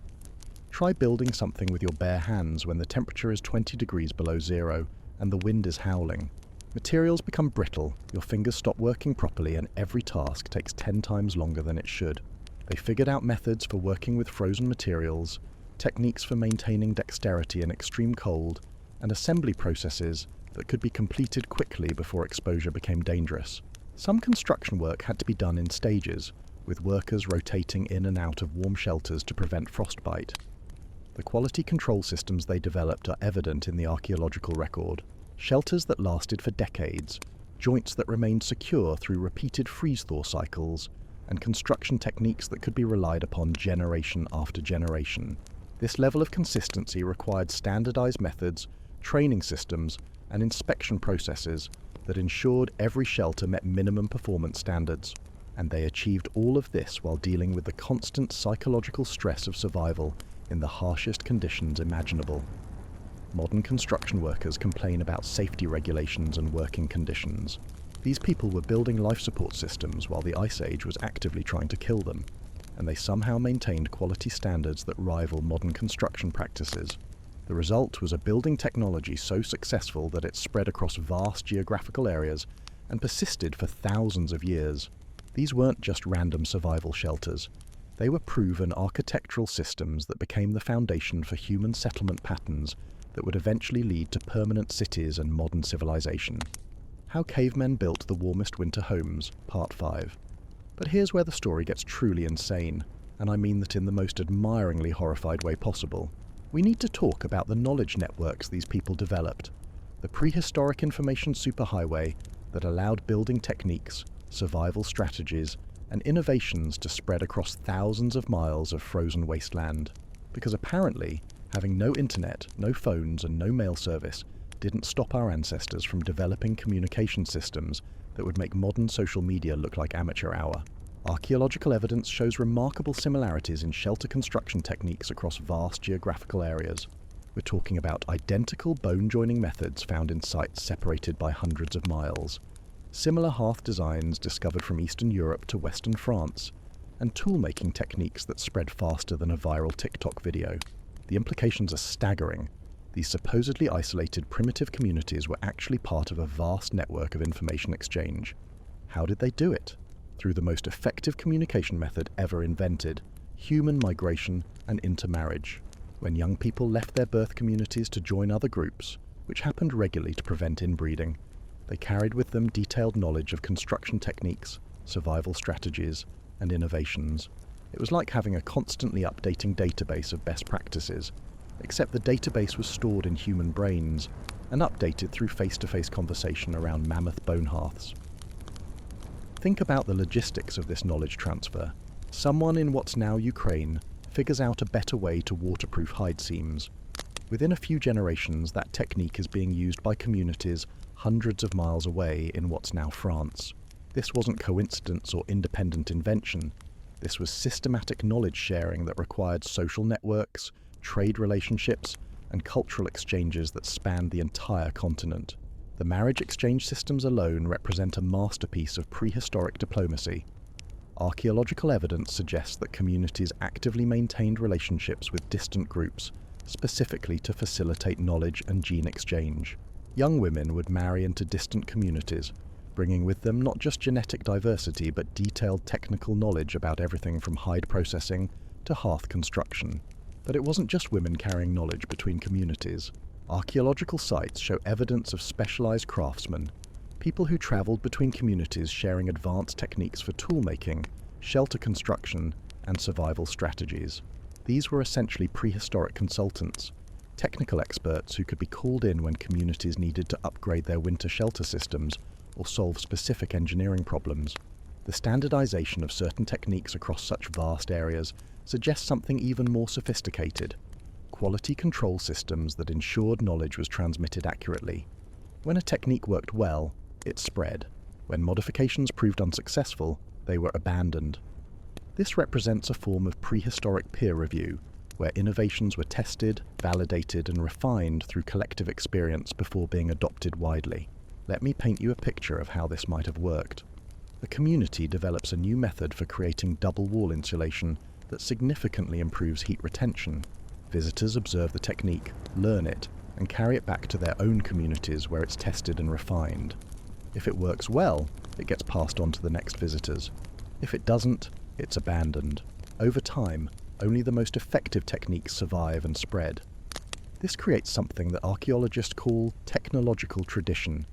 Try building something with your bare hands when the temperature is 20 degrees below zero and the wind is howling. Materials become brittle, your fingers stop working properly, and every task takes 10 times longer than it should. They figured out methods for working with frozen materials, techniques for maintaining dexterity in extreme cold, and assembly processes that could be completed quickly before exposure became dangerous. Some construction work had to be done in stages, with workers rotating in and out of warm shelters to prevent frostbite. The quality control systems they developed are evident in the archaeological record. Shelters that lasted for decades, joints that remained secure through repeated freeze-thaw cycles, and construction techniques that could be relied upon generation after generation. This level of consistency required standardized methods, training systems, and inspection processes that ensured every shelter met minimum performance standards. And they achieved all of this while dealing with the constant psychological stress of survival in the harshest conditions imaginable. Modern construction workers complain about safety regulations and working conditions. These people were building life support systems while the Ice Age was actively trying to kill them, and they somehow maintained quality standards that rival modern construction practices. The result was a building technology so successful that it spread across vast geographical areas and persisted for thousands of years. These weren't just random survival shelters. They were proven architectural systems that became the foundation for human settlement patterns that would eventually lead to permanent cities and modern civilization. How Cavemen Built the Warmest Winter Homes, Part 5. But here's where the story gets truly insane, and I mean that in the most admiringly horrified way possible. We need to talk about the knowledge networks these people developed, the prehistoric information superhighway that allowed building techniques, survival strategies, and innovations to spread across thousands of miles of frozen wasteland. Because apparently, having no internet, no phones, and no mail service didn't stop our ancestors from developing communication systems that would make modern social media look like amateur hour. Archaeological evidence shows remarkable similarities in shelter construction techniques across vast geographical areas. We're talking about identical bone-joining methods found in sites separated by hundreds of miles, similar hearth designs discovered from Eastern Europe to Western France, and tool-making techniques that spread faster than a viral TikTok video. The implications are staggering. These supposedly isolated primitive communities were actually part of a vast network of information exchange. How did they do it? Through the most effective communication method ever invented: human migration and intermarriage. When young people left their birth communities to join other groups, which happened regularly to prevent inbreeding, they carried with them detailed knowledge of construction techniques, survival strategies, and innovations. It was like having a constantly updating database of best practices, except the database was stored in human brains and updated through face-to-face conversation around mammoth bone hearths. Think about the logistics of this knowledge transfer. Someone in what's now Ukraine figures out a better way to waterproof hide seams. Within a few generations, that technique is being used by communities hundreds of miles away in what's now France. This wasn't coincidence or independent invention. This was systematic knowledge sharing that required social networks, trade relationships, and cultural exchanges that spanned the entire continent. The marriage exchange systems alone represent a masterpiece of prehistoric diplomacy. Archaeological evidence suggests that communities actively maintained relationships with distant groups, specifically to facilitate knowledge and gene exchange. Young women would marry into distant communities, bringing with them not just genetic diversity but detailed technical knowledge about everything from hide processing to hearth construction. But it wasn't just women carrying knowledge between communities. Archaeological sites show evidence of specialized craftsmen, people who traveled between communities sharing advanced techniques for tool-making, shelter construction, and survival strategies. These were essentially prehistoric consultants, technical experts who could be called in when communities needed to upgrade their winter shelter systems or solve specific engineering problems. The standardization of certain techniques across such vast areas suggests something even more sophisticated: quality control systems that ensured knowledge was transmitted accurately. When a technique worked well, it spread. When modifications proved unsuccessful, they were abandoned. This represents a form of prehistoric peer review, where innovations were tested, validated, and refined through collective experience before being adopted widely. Let me paint you a picture of how this might have worked. A community develops a new method for creating double wall insulation that significantly improves heat retention. Visitors observe the technique, learn it, and carry it back to their own communities where it's tested and refined. If it works well, it gets passed on to the next visitors. If it doesn't, it's abandoned. Over time, only the most effective techniques survive and spread. This creates something that archaeologists call technological tradition,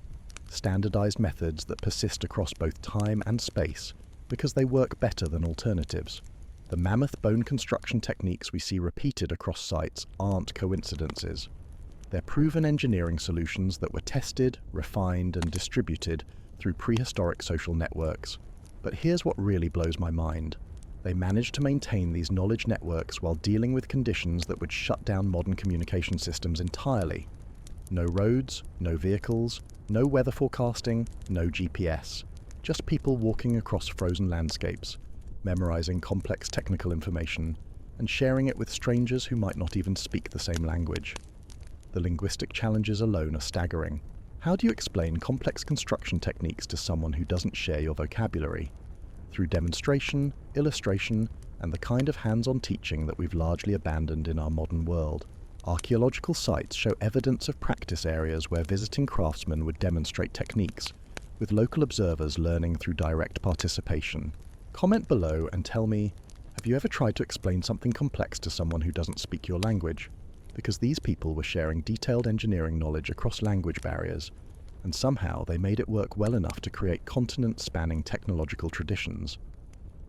standardized methods that persist across both time and space because they work better than alternatives. The mammoth bone construction techniques we see repeated across sites aren't coincidences. They're proven engineering solutions that were tested, refined, and distributed through prehistoric social networks. But here's what really blows my mind. They managed to maintain these knowledge networks while dealing with conditions that would shut down modern communication systems entirely. No roads, no vehicles, no weather forecasting, no GPS. Just people walking across frozen landscapes, memorizing complex technical information, and sharing it with strangers who might not even speak the same language. The linguistic challenges alone are staggering. How do you explain complex construction techniques to someone who doesn't share your vocabulary? Through demonstration, illustration, and the kind of hands-on teaching that we've largely abandoned in our modern world. Archaeological sites show evidence of practice areas where visiting craftsmen would demonstrate techniques, with local observers learning through direct participation. Comment below and tell me, have you ever tried to explain something complex to someone who doesn't speak your language? Because these people were sharing detailed engineering knowledge across language barriers, and somehow they made it work well enough to create continent-spanning technological traditions.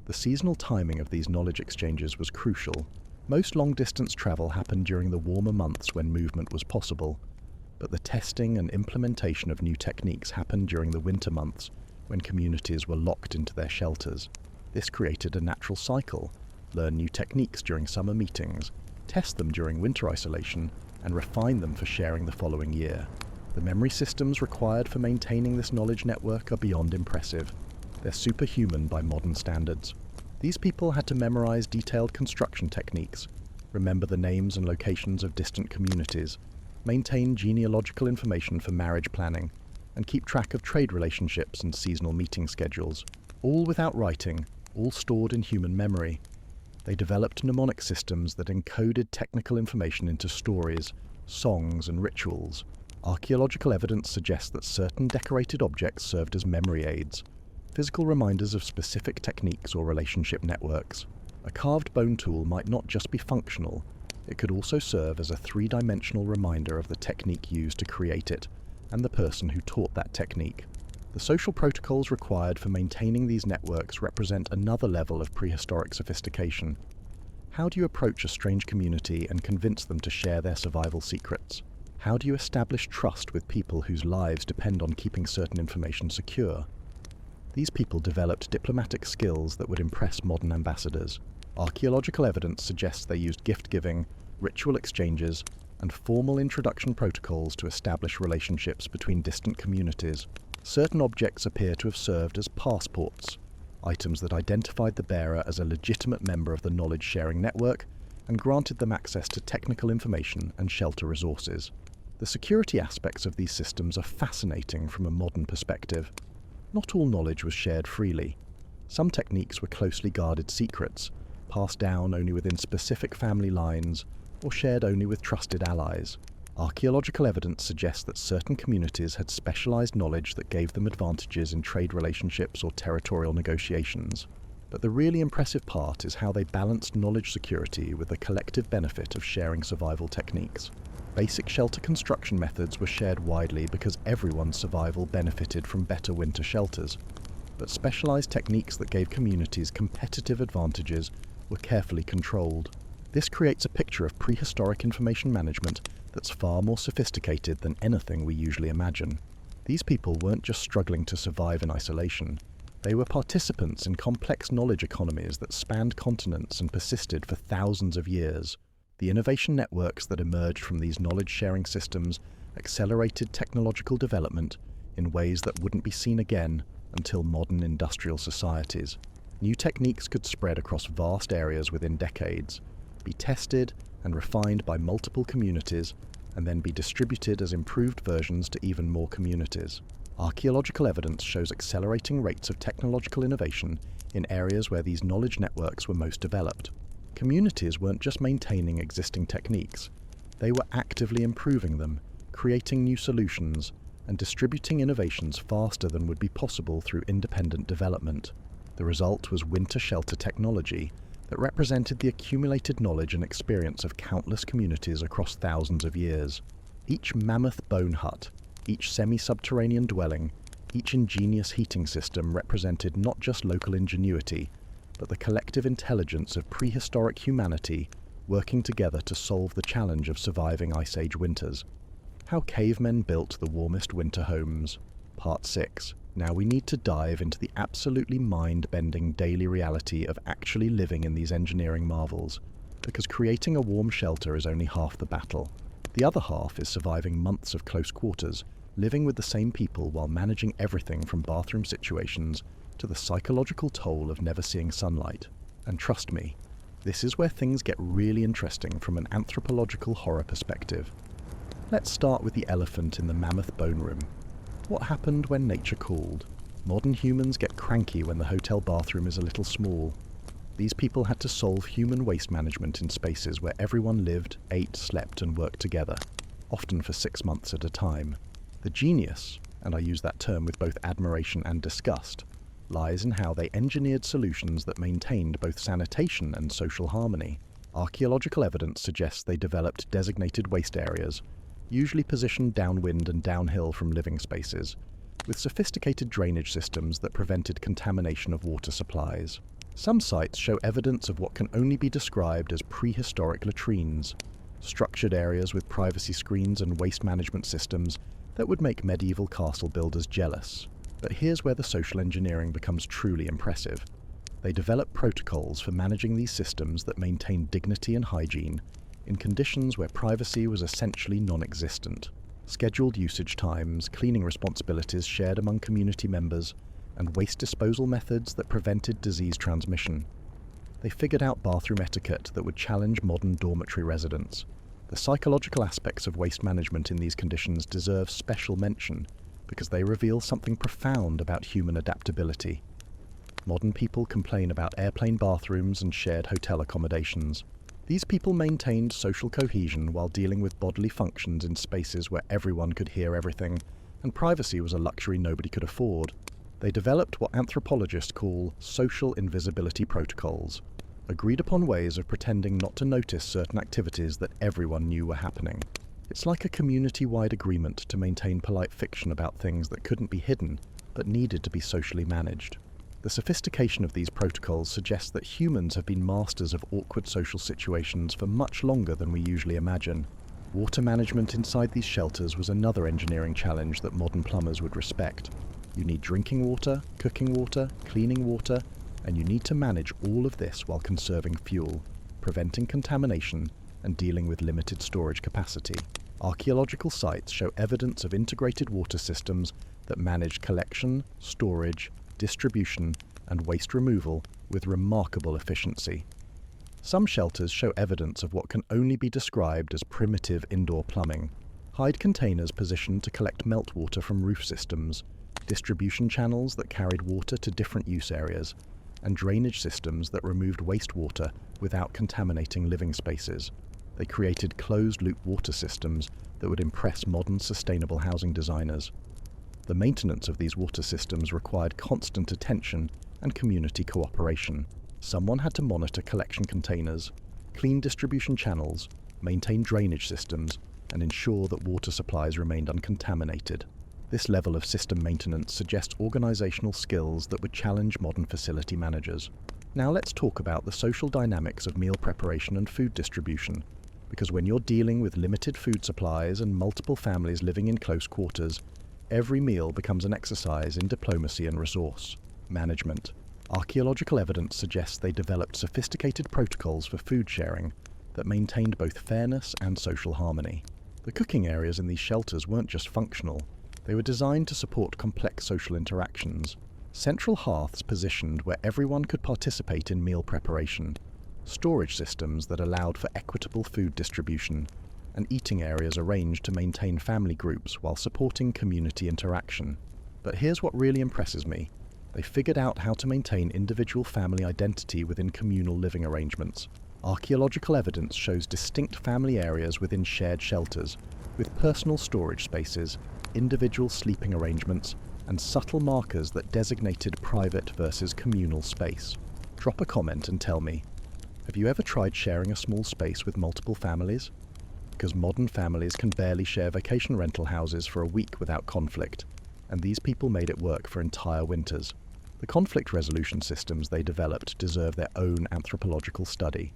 The seasonal timing of these knowledge exchanges was crucial. Most long-distance travel happened during the warmer months when movement was possible, but the testing and implementation of new techniques happened during the winter months when communities were locked into their shelters. This created a natural cycle: learn new techniques during summer meetings, test them during winter isolation, and refine them for sharing the following year. The memory systems required for maintaining this knowledge network are beyond impressive. They're superhuman by modern standards. These people had to memorize detailed construction techniques, remember the names and locations of distant communities, maintain genealogical information for marriage planning, and keep track of trade relationships and seasonal meeting schedules, all without writing, all stored in human memory. They developed mnemonic systems that encoded technical information into stories, songs, and rituals. Archaeological evidence suggests that certain decorated objects served as memory aids, physical reminders of specific techniques or relationship networks. A carved bone tool might not just be functional, it could also serve as a three-dimensional reminder of the technique used to create it, and the person who taught that technique. The social protocols required for maintaining these networks represent another level of prehistoric sophistication. How do you approach a strange community and convince them to share their survival secrets? How do you establish trust with people whose lives depend on keeping certain information secure? These people developed diplomatic skills that would impress modern ambassadors. Archaeological evidence suggests they used gift-giving, ritual exchanges, and formal introduction protocols to establish relationships between distant communities. Certain objects appear to have served as passports, items that identified the bearer as a legitimate member of the knowledge-sharing network and granted them access to technical information and shelter resources. The security aspects of these systems are fascinating from a modern perspective. Not all knowledge was shared freely. Some techniques were closely guarded secrets, passed down only within specific family lines, or shared only with trusted allies. Archaeological evidence suggests that certain communities had specialized knowledge that gave them advantages in trade relationships or territorial negotiations. But the really impressive part is how they balanced knowledge security with the collective benefit of sharing survival techniques. Basic shelter construction methods were shared widely because everyone's survival benefited from better winter shelters. But specialized techniques that gave communities competitive advantages were carefully controlled. This creates a picture of prehistoric information management that's far more sophisticated than anything we usually imagine. These people weren't just struggling to survive in isolation. They were participants in complex knowledge economies that spanned continents and persisted for thousands of years. The innovation networks that emerged from these knowledge-sharing systems accelerated technological development in ways that wouldn't be seen again until modern industrial societies. New techniques could spread across vast areas within decades, be tested and refined by multiple communities, and then be distributed as improved versions to even more communities. Archaeological evidence shows accelerating rates of technological innovation in areas where these knowledge networks were most developed. Communities weren't just maintaining existing techniques, they were actively improving them, creating new solutions, and distributing innovations faster than would be possible through independent development. The result was winter shelter technology that represented the accumulated knowledge and experience of countless communities across thousands of years. Each mammoth bone hut, each semi-subterranean dwelling, each ingenious heating system represented not just local ingenuity, but the collective intelligence of prehistoric humanity working together to solve the challenge of surviving Ice Age winters. How Cavemen Built the Warmest Winter Homes, Part 6. Now we need to dive into the absolutely mind-bending daily reality of actually living in these engineering marvels, because creating a warm shelter is only half the battle. The other half is surviving months of close quarters, living with the same people while managing everything from bathroom situations to the psychological toll of never seeing sunlight. And trust me, this is where things get really interesting from an anthropological horror perspective. Let's start with the elephant in the mammoth bone room. What happened when nature called? Modern humans get cranky when the hotel bathroom is a little small. These people had to solve human waste management in spaces where everyone lived, ate, slept, and worked together, often for 6 months at a time. The genius, and I use that term with both admiration and disgust, lies in how they engineered solutions that maintained both sanitation and social harmony. Archaeological evidence suggests they developed designated waste areas, usually positioned downwind and downhill from living spaces, with sophisticated drainage systems that prevented contamination of water supplies. Some sites show evidence of what can only be described as prehistoric latrines, structured areas with privacy screens and waste management systems that would make medieval castle builders jealous. But here's where the social engineering becomes truly impressive. They developed protocols for managing these systems that maintained dignity and hygiene in conditions where privacy was essentially non-existent. Scheduled usage times, cleaning responsibilities shared among community members, and waste disposal methods that prevented disease transmission. They figured out bathroom etiquette that would challenge modern dormitory residents. The psychological aspects of waste management in these conditions deserve special mention because they reveal something profound about human adaptability. Modern people complain about airplane bathrooms and shared hotel accommodations. These people maintained social cohesion while dealing with bodily functions in spaces where everyone could hear everything, and privacy was a luxury nobody could afford. They developed what anthropologists call social invisibility protocols, agreed upon ways of pretending not to notice certain activities that everyone knew were happening. It's like a community-wide agreement to maintain polite fiction about things that couldn't be hidden, but needed to be socially managed. The sophistication of these protocols suggests that humans have been masters of awkward social situations for much longer than we usually imagine. Water management inside these shelters was another engineering challenge that modern plumbers would respect. You need drinking water, cooking water, cleaning water, and you need to manage all of this while conserving fuel, preventing contamination, and dealing with limited storage capacity. Archaeological sites show evidence of integrated water systems that manage collection, storage, distribution, and waste removal with remarkable efficiency. Some shelters show evidence of what can only be described as primitive indoor plumbing. Hide containers positioned to collect meltwater from roof systems, distribution channels that carried water to different use areas, and drainage systems that removed wastewater without contaminating living spaces. They created closed-loop water systems that would impress modern sustainable housing designers. The maintenance of these water systems required constant attention and community cooperation. Someone had to monitor collection containers, clean distribution channels, maintain drainage systems, and ensure that water supplies remained uncontaminated. This level of system maintenance suggests organizational skills that would challenge modern facility managers. Now let's talk about the social dynamics of meal preparation and food distribution, because when you're dealing with limited food supplies and multiple families living in close quarters, every meal becomes an exercise in diplomacy and resource management. Archaeological evidence suggests they developed sophisticated protocols for food sharing that maintained both fairness and social harmony. The cooking areas in these shelters weren't just functional, they were designed to support complex social interactions. Central hearths positioned where everyone could participate in meal preparation, storage systems that allowed for equitable food distribution, and eating areas arranged to maintain family groups while supporting community interaction. But here's what really impresses me. They figured out how to maintain individual family identity within communal living arrangements. Archaeological evidence shows distinct family areas within shared shelters, with personal storage spaces, individual sleeping arrangements, and subtle markers that designated private versus communal space. Drop a comment and tell me, have you ever tried sharing a small space with multiple families? Because modern families can barely share vacation rental houses for a week without conflict, and these people made it work for entire winters. The conflict resolution systems they developed deserve their own anthropological study.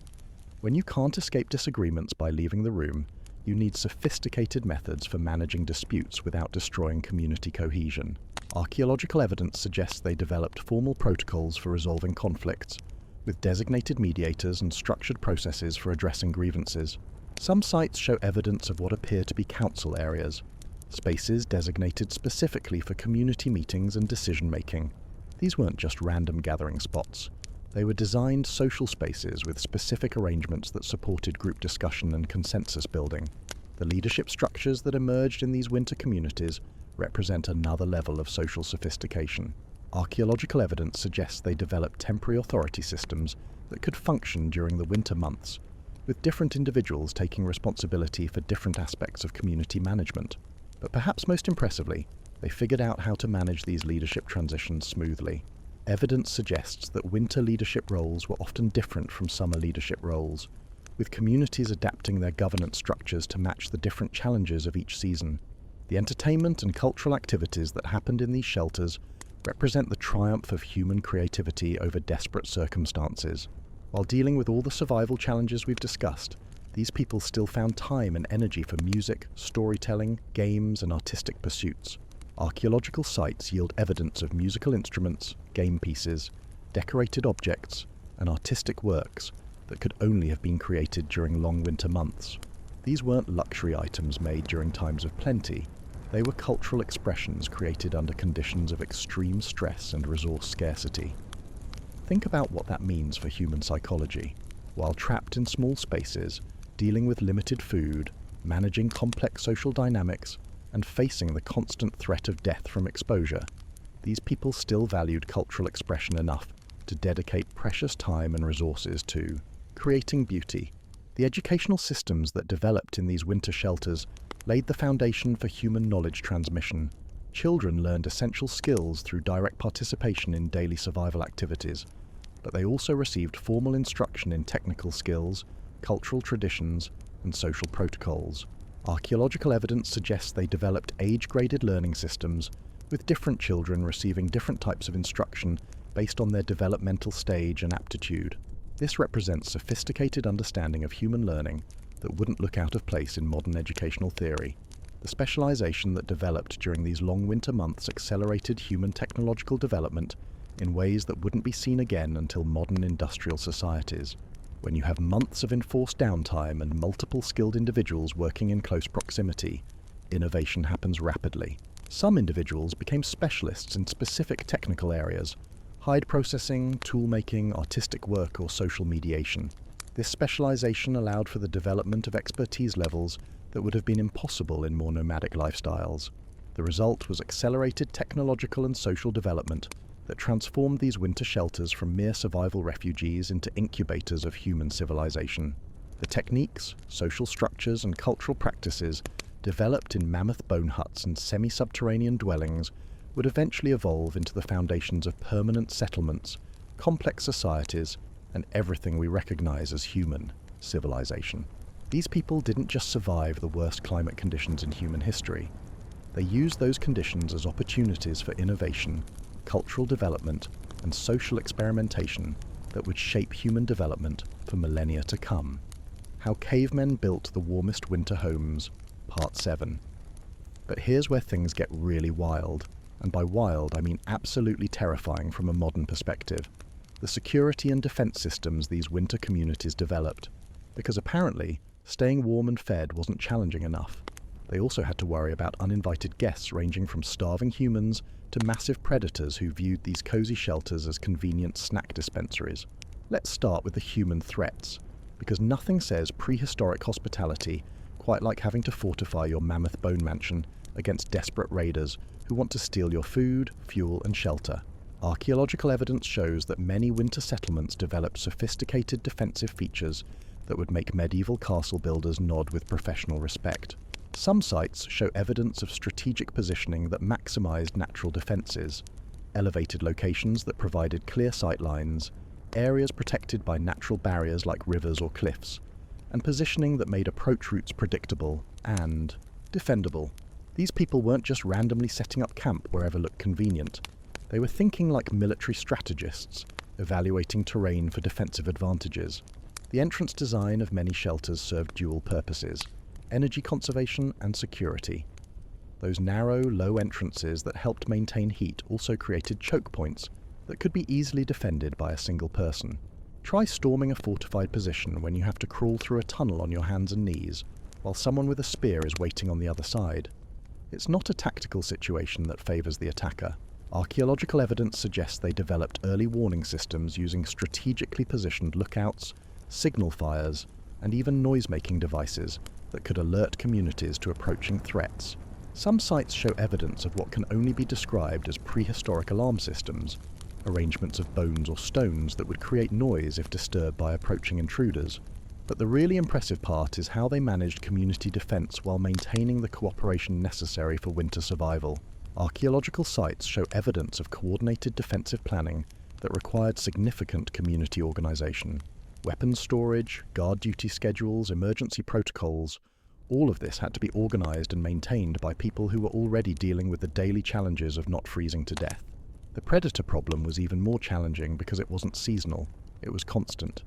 When you can't escape disagreements by leaving the room, you need sophisticated methods for managing disputes without destroying community cohesion. Archaeological evidence suggests they developed formal protocols for resolving conflicts, with designated mediators and structured processes for addressing grievances. Some sites show evidence of what appear to be council areas, spaces designated specifically for community meetings and decision-making. These weren't just random gathering spots. They were designed social spaces with specific arrangements that supported group discussion and consensus building. The leadership structures that emerged in these winter communities represent another level of social sophistication. Archaeological evidence suggests they developed temporary authority systems that could function during the winter months, with different individuals taking responsibility for different aspects of community management. But perhaps most impressively, They figured out how to manage these leadership transitions smoothly. Evidence suggests that winter leadership roles were often different from summer leadership roles, with communities adapting their governance structures to match the different challenges of each season. The entertainment and cultural activities that happened in these shelters represent the triumph of human creativity over desperate circumstances. While dealing with all the survival challenges we've discussed, these people still found time and energy for music, storytelling, games, and artistic pursuits. Archaeological sites yield evidence of musical instruments, game pieces, decorated objects, and artistic works that could only have been created during long winter months. These weren't luxury items made during times of plenty. They were cultural expressions created under conditions of extreme stress and resource scarcity. Think about what that means for human psychology. While trapped in small spaces, dealing with limited food, managing complex social dynamics, and facing the constant threat of death from exposure, these people still valued cultural expression enough to dedicate precious time and resources to creating beauty. The educational systems that developed in these winter shelters laid the foundation for human knowledge transmission. Children learned essential skills through direct participation in daily survival activities, but they also received formal instruction in technical skills, cultural traditions, and social protocols. Archaeological evidence suggests they developed age-graded learning systems, with different children receiving different types of instruction based on their developmental stage and aptitude. This represents sophisticated understanding of human learning that wouldn't look out of place in modern educational theory. The specialization that developed during these long winter months accelerated human technological development in ways that wouldn't be seen again until modern industrial societies. When you have months of enforced downtime and multiple skilled individuals working in close proximity, innovation happens rapidly. Some individuals became specialists in specific technical areas: hide processing, tool-making, artistic work, or social mediation. This specialization allowed for the development of expertise levels that would have been impossible in more nomadic lifestyles. The result was accelerated technological and social development that transformed these winter shelters from mere survival refugees into incubators of human civilization. The techniques, social structures, and cultural practices developed in mammoth bone huts and semi-subterranean dwellings would eventually evolve into the foundations of permanent settlements, complex societies, and everything we recognize as human civilization. These people didn't just survive the worst climate conditions in human history. They used those conditions as opportunities for innovation, cultural development, and social experimentation that would shape human development for millennia to come. How Cavemen Built the Warmest Winter Homes, Part 7. But here's where things get really wild. And by wild, I mean absolutely terrifying from a modern perspective. The security and defense systems these winter communities developed. Because apparently, staying warm and fed wasn't challenging enough. They also had to worry about uninvited guests ranging from starving humans to massive predators who viewed these cozy shelters as convenient snack dispensaries. Let's start with the human threats, because nothing says prehistoric hospitality quite like having to fortify your mammoth bone mansion against desperate raiders who want to steal your food, fuel, and shelter. Archaeological evidence shows that many winter settlements developed sophisticated defensive features that would make medieval castle builders nod with professional respect. Some sites show evidence of strategic positioning that maximized natural defenses, elevated locations that provided clear sight lines, areas protected by natural barriers like rivers or cliffs, and positioning that made approach routes predictable and defendable. These people weren't just randomly setting up camp wherever looked convenient. They were thinking like military strategists, evaluating terrain for defensive advantages. The entrance design of many shelters served dual purposes: energy conservation and security. Those narrow, low entrances that helped maintain heat also created choke points that could be easily defended by a single person. Try storming a fortified position when you have to crawl through a tunnel on your hands and knees, while someone with a spear is waiting on the other side. It's not a tactical situation that favors the attacker. Archaeological evidence suggests they developed early warning systems using strategically positioned lookouts, signal fires, and even noise-making devices that could alert communities to approaching threats. Some sites show evidence of what can only be described as prehistoric alarm systems, arrangements of bones or stones that would create noise if disturbed by approaching intruders. But the really impressive part is how they managed community defense while maintaining the cooperation necessary for winter survival. Archaeological sites show evidence of coordinated defensive planning that required significant community organisation. Weapons storage, guard duty schedules, emergency protocols, all of this had to be organised and maintained by people who were already dealing with the daily challenges of not freezing to death. The predator problem was even more challenging because it wasn't seasonal, it was constant.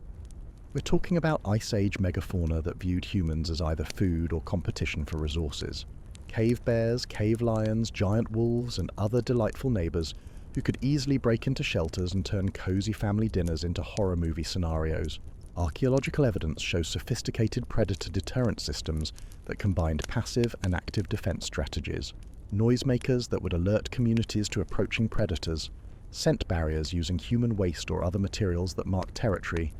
We're talking about Ice Age megafauna that viewed humans as either food or competition for resources. Cave bears, cave lions, giant wolves, and other delightful neighbours who could easily break into shelters and turn cosy family dinners into horror movie scenarios. Archaeological evidence shows sophisticated predator deterrent systems that combined passive and active defence strategies, noisemakers that would alert communities to approaching predators, scent barriers using human waste or other materials that mark territory,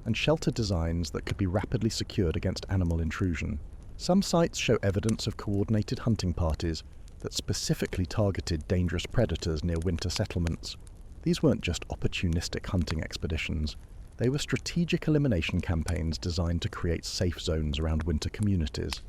and shelter designs that could be rapidly secured against animal intrusion. Some sites show evidence of coordinated hunting parties that specifically targeted dangerous predators near winter settlements. These weren't just opportunistic hunting expeditions, they were strategic elimination campaigns designed to create safe zones around winter communities.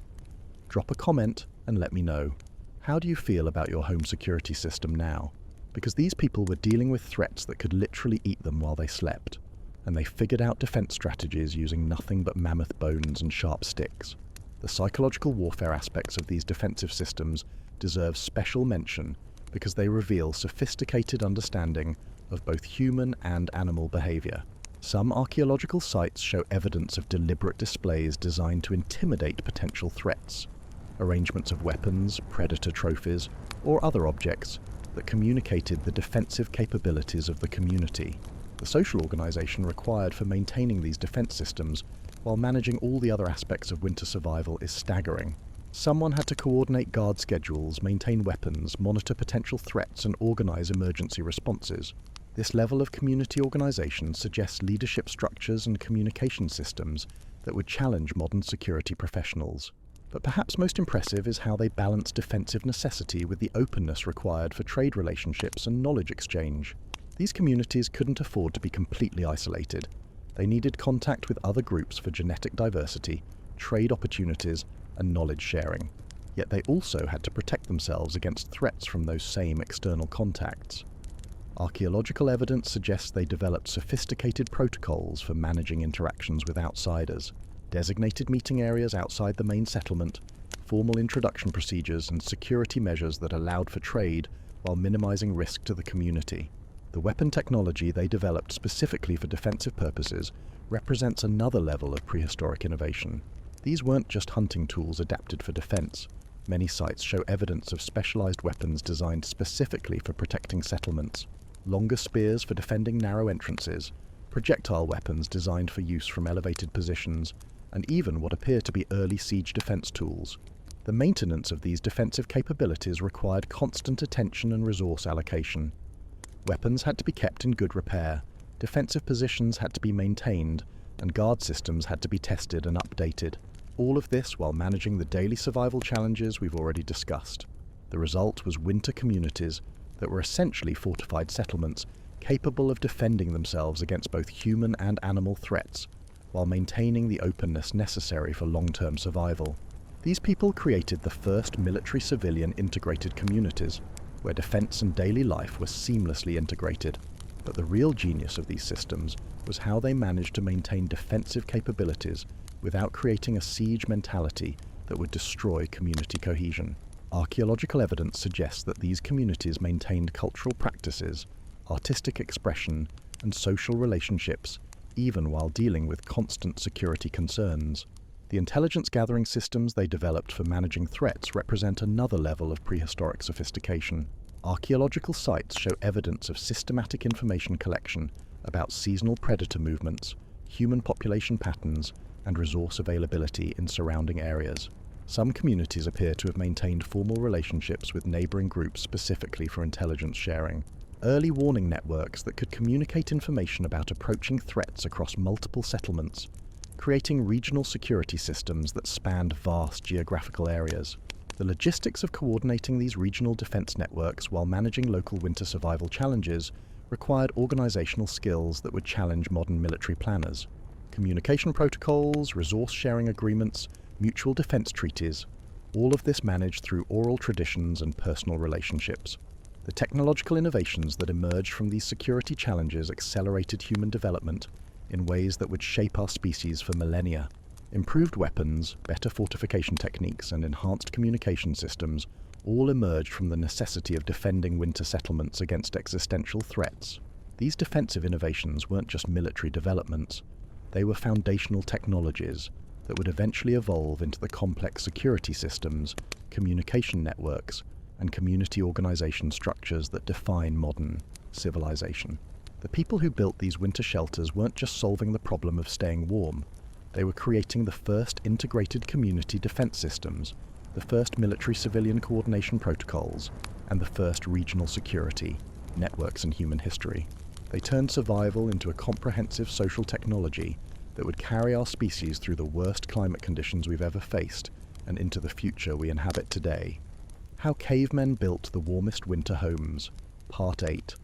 Drop a comment and let me know. How do you feel about your home security system now? Because these people were dealing with threats that could literally eat them while they slept, and they figured out defense strategies using nothing but mammoth bones and sharp sticks. The psychological warfare aspects of these defensive systems deserve special mention because they reveal sophisticated understanding of both human and animal behavior. Some archaeological sites show evidence of deliberate displays designed to intimidate potential threats, arrangements of weapons, predator trophies, or other objects that communicated the defensive capabilities of the community. The social organisation required for maintaining these defence systems while managing all the other aspects of winter survival is staggering. Someone had to coordinate guard schedules, maintain weapons, monitor potential threats, and organise emergency responses. This level of community organisation suggests leadership structures and communication systems that would challenge modern security professionals. But perhaps most impressive is how they balance defensive necessity with the openness required for trade relationships and knowledge exchange. These communities couldn't afford to be completely isolated. They needed contact with other groups for genetic diversity, trade opportunities, and knowledge sharing. Yet they also had to protect themselves against threats from those same external contacts. Archaeological evidence suggests they developed sophisticated protocols for managing interactions with outsiders, designated meeting areas outside the main settlement, formal introduction procedures, and security measures that allowed for trade while minimizing risk to the community. The weapon technology they developed specifically for defensive purposes represents another level of prehistoric innovation. These weren't just hunting tools adapted for defense. Many sites show evidence of specialized weapons designed specifically for protecting settlements. Longer spears for defending narrow entrances, projectile weapons designed for use from elevated positions, and even what appear to be early siege defense tools. The maintenance of these defensive capabilities required constant attention and resource allocation. Weapons had to be kept in good repair, defensive positions had to be maintained, and guard systems had to be tested and updated. All of this while managing the daily survival challenges we've already discussed. The result was winter communities that were essentially fortified settlements capable of defending themselves against both human and animal threats, while maintaining the openness necessary for long-term survival. These people created the first military-civilian integrated communities, where defense and daily life were seamlessly integrated. But the real genius of these systems was how they managed to maintain defensive capabilities without creating a siege mentality that would destroy community cohesion. Archaeological evidence suggests that these communities maintained cultural practices, artistic expression, and social relationships, even while dealing with constant security concerns. The intelligence-gathering systems they developed for managing threats represent another level of prehistoric sophistication. Archaeological sites show evidence of systematic information collection about seasonal predator movements, human population patterns, and resource availability in surrounding areas. Some communities appear to have maintained formal relationships with neighboring groups specifically for intelligence sharing. Early warning networks that could communicate information about approaching threats across multiple settlements, creating regional security systems that spanned vast geographical areas. The logistics of coordinating these regional defense networks while managing local winter survival challenges required organizational skills that would challenge modern military planners. Communication protocols, resource sharing agreements, mutual defense treaties, all of this managed through oral traditions and personal relationships. The technological innovations that emerged from these security challenges accelerated human development in ways that would shape our species for millennia. Improved weapons, better fortification techniques, and enhanced communication systems all emerged from the necessity of defending winter settlements against existential threats. These defensive innovations weren't just military developments, they were foundational technologies that would eventually evolve into the complex security systems, communication networks, and community organization structures that define modern civilization. The people who built these winter shelters weren't just solving the problem of staying warm, they were creating the first integrated community defense systems, the first military-civilian coordination protocols, and the first regional security networks in human history. They turned survival into a comprehensive social technology that would carry our species through the worst climate conditions we've ever faced and into the future we inhabit today. How Cavemen Built the Warmest Winter Homes, Part 8.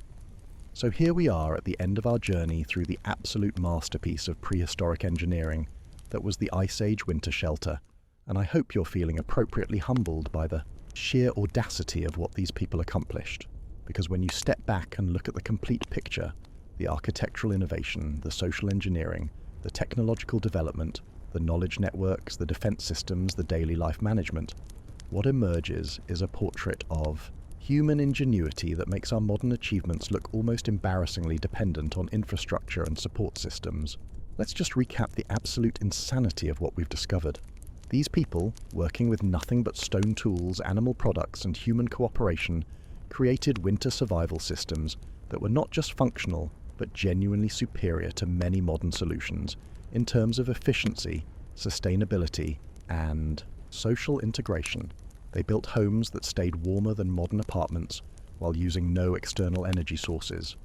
So here we are at the end of our journey through the absolute masterpiece of prehistoric engineering that was the Ice Age winter shelter, and I hope you're feeling appropriately humbled by the sheer audacity of what these people accomplished. Because when you step back and look at the complete picture, the architectural innovation, the social engineering, the technological development, the knowledge networks, the defense systems, the daily life management, what emerges is a portrait of human ingenuity that makes our modern achievements look almost embarrassingly dependent on infrastructure and support systems. Let's just recap the absolute insanity of what we've discovered. These people, working with nothing but stone tools, animal products, and human cooperation, created winter survival systems that were not just functional, but genuinely superior to many modern solutions in terms of efficiency, sustainability, and social integration. They built homes that stayed warmer than modern apartments while using no external energy sources.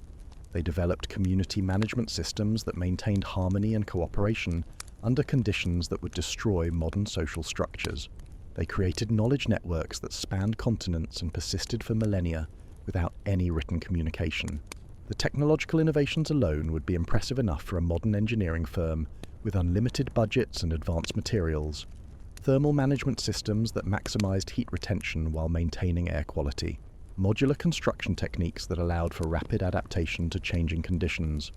They developed community management systems that maintained harmony and cooperation under conditions that would destroy modern social structures. They created knowledge networks that spanned continents and persisted for millennia without any written communication. The technological innovations alone would be impressive enough for a modern engineering firm with unlimited budgets and advanced materials. Thermal management systems that maximized heat retention while maintaining air quality. Modular construction techniques that allowed for rapid adaptation to changing conditions.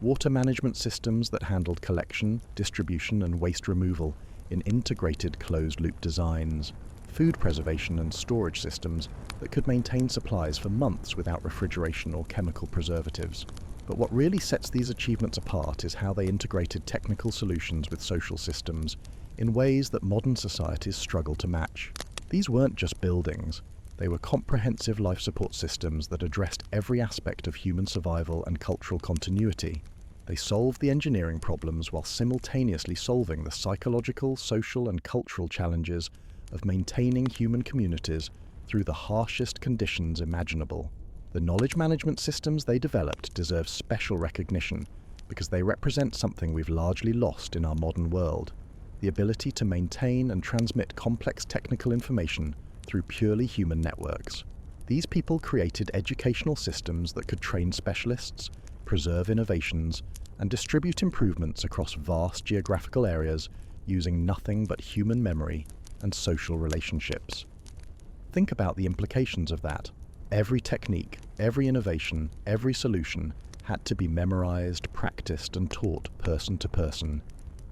Water management systems that handled collection, distribution, and waste removal in integrated closed-loop designs. Food preservation and storage systems that could maintain supplies for months without refrigeration or chemical preservatives. But what really sets these achievements apart is how they integrated technical solutions with social systems in ways that modern societies struggle to match. These weren't just buildings, they were comprehensive life support systems that addressed every aspect of human survival and cultural continuity. They solved the engineering problems while simultaneously solving the psychological, social, and cultural challenges of maintaining human communities through the harshest conditions imaginable. The knowledge management systems they developed deserve special recognition because they represent something we've largely lost in our modern world: the ability to maintain and transmit complex technical information through purely human networks. These people created educational systems that could train specialists, preserve innovations, and distribute improvements across vast geographical areas using nothing but human memory and social relationships. Think about the implications of that. Every technique, every innovation, every solution had to be memorized, practiced, and taught person to person.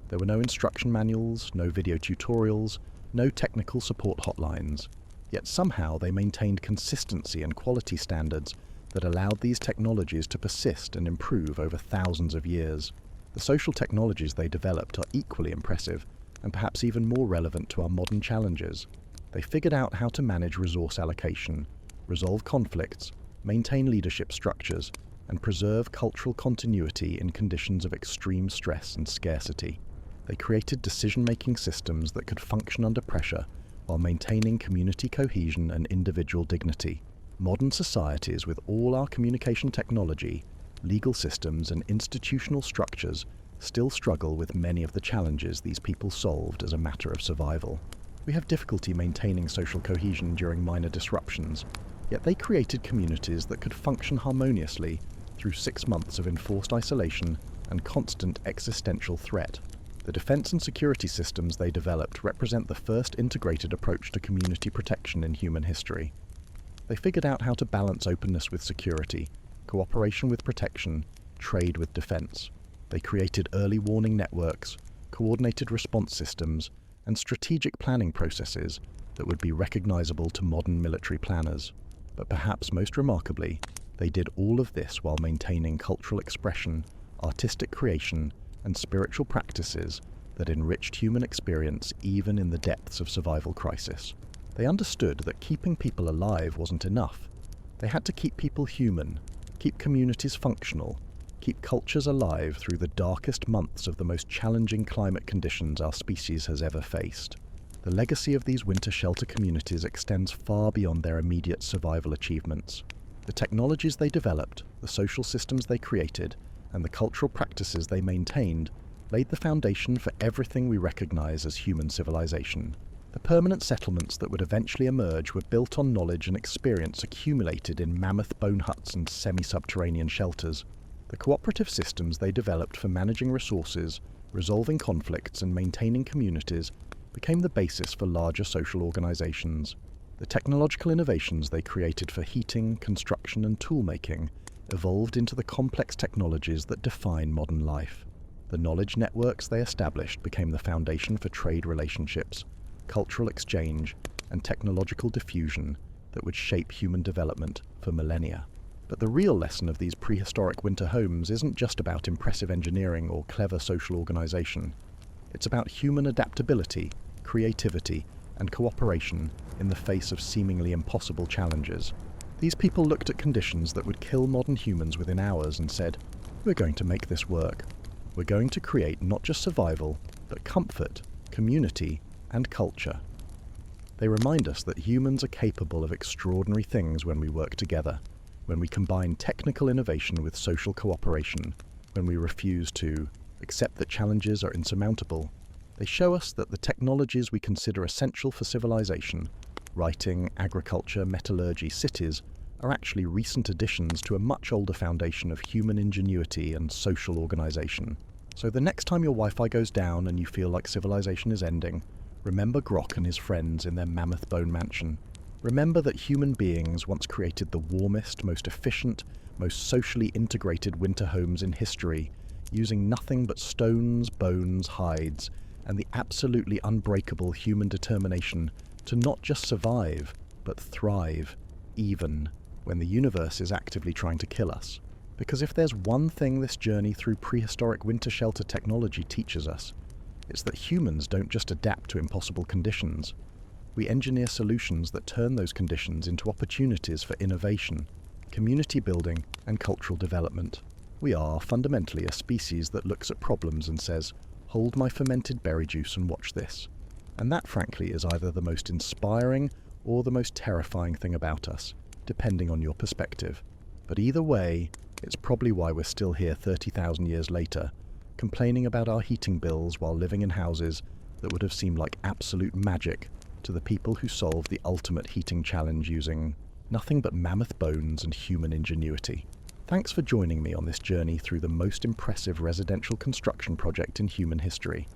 There were no instruction manuals, no video tutorials, no technical support hotlines. Yet somehow they maintained consistency and quality standards that allowed these technologies to persist and improve over thousands of years. The social technologies they developed are equally impressive, and perhaps even more relevant to our modern challenges. They figured out how to manage resource allocation, resolve conflicts, maintain leadership structures, and preserve cultural continuity in conditions of extreme stress and scarcity. They created decision-making systems that could function under pressure while maintaining community cohesion and individual dignity. Modern societies, with all our communication technology, legal systems, and institutional structures, still struggle with many of the challenges these people solved as a matter of survival. We have difficulty maintaining social cohesion during minor disruptions, yet they created communities that could function harmoniously through 6 months of enforced isolation and constant existential threat. The defense and security systems they developed represent the first integrated approach to community protection in human history. They figured out how to balance openness with security, cooperation with protection, trade with defense. They created early warning networks, coordinated response systems, and strategic planning processes that would be recognizable to modern military planners. But perhaps most remarkably, they did all of this while maintaining cultural expression, artistic creation, and spiritual practices that enriched human experience even in the depths of survival crisis. They understood that keeping people alive wasn't enough. They had to keep people human, keep communities functional, keep cultures alive through the darkest months of the most challenging climate conditions our species has ever faced. The legacy of these winter shelter communities extends far beyond their immediate survival achievements. The technologies they developed, the social systems they created, and the cultural practices they maintained laid the foundation for everything we recognize as human civilization. The permanent settlements that would eventually emerge were built on knowledge and experience accumulated in mammoth bone huts and semi-subterranean shelters. The cooperative systems they developed for managing resources, resolving conflicts, and maintaining communities became the basis for larger social organizations. The technological innovations they created for heating, construction, and tool-making evolved into the complex technologies that define modern life. The knowledge networks they established became the foundation for trade relationships, cultural exchange, and technological diffusion that would shape human development for millennia. But the real lesson of these prehistoric winter homes isn't just about impressive engineering or clever social organization. It's about human adaptability, creativity, and cooperation in the face of seemingly impossible challenges. These people looked at conditions that would kill modern humans within hours and said, "We're going to make this work. We're going to create not just survival, but comfort, community, and culture." They remind us that humans are capable of extraordinary things when we work together, when we combine technical innovation with social cooperation, when we refuse to accept that challenges are insurmountable. They show us that the technologies we consider essential for civilization, writing, agriculture, metallurgy, cities, are actually recent additions to a much older foundation of human ingenuity and social organization. So the next time your Wi-Fi goes down and you feel like civilization is ending, remember Grok and his friends in their mammoth bone mansion. Remember that human beings once created the warmest, most efficient, most socially integrated winter homes in history, using nothing but stones, bones, hides, and the absolutely unbreakable human determination to not just survive, but thrive, even when the universe is actively trying to kill us. Because if there's one thing this journey through prehistoric winter shelter technology teaches us, it's that humans don't just adapt to impossible conditions. We engineer solutions that turn those conditions into opportunities for innovation, community building, and cultural development. We are fundamentally a species that looks at problems and says, "Hold my fermented berry juice and watch this." And that, frankly, is either the most inspiring or the most terrifying thing about us, depending on your perspective. But either way, it's probably why we're still here 30,000 years later, complaining about our heating bills while living in houses that would have seemed like absolute magic to the people who solved the ultimate heating challenge using nothing but mammoth bones and human ingenuity. Thanks for joining me on this journey through the most impressive residential construction project in human history.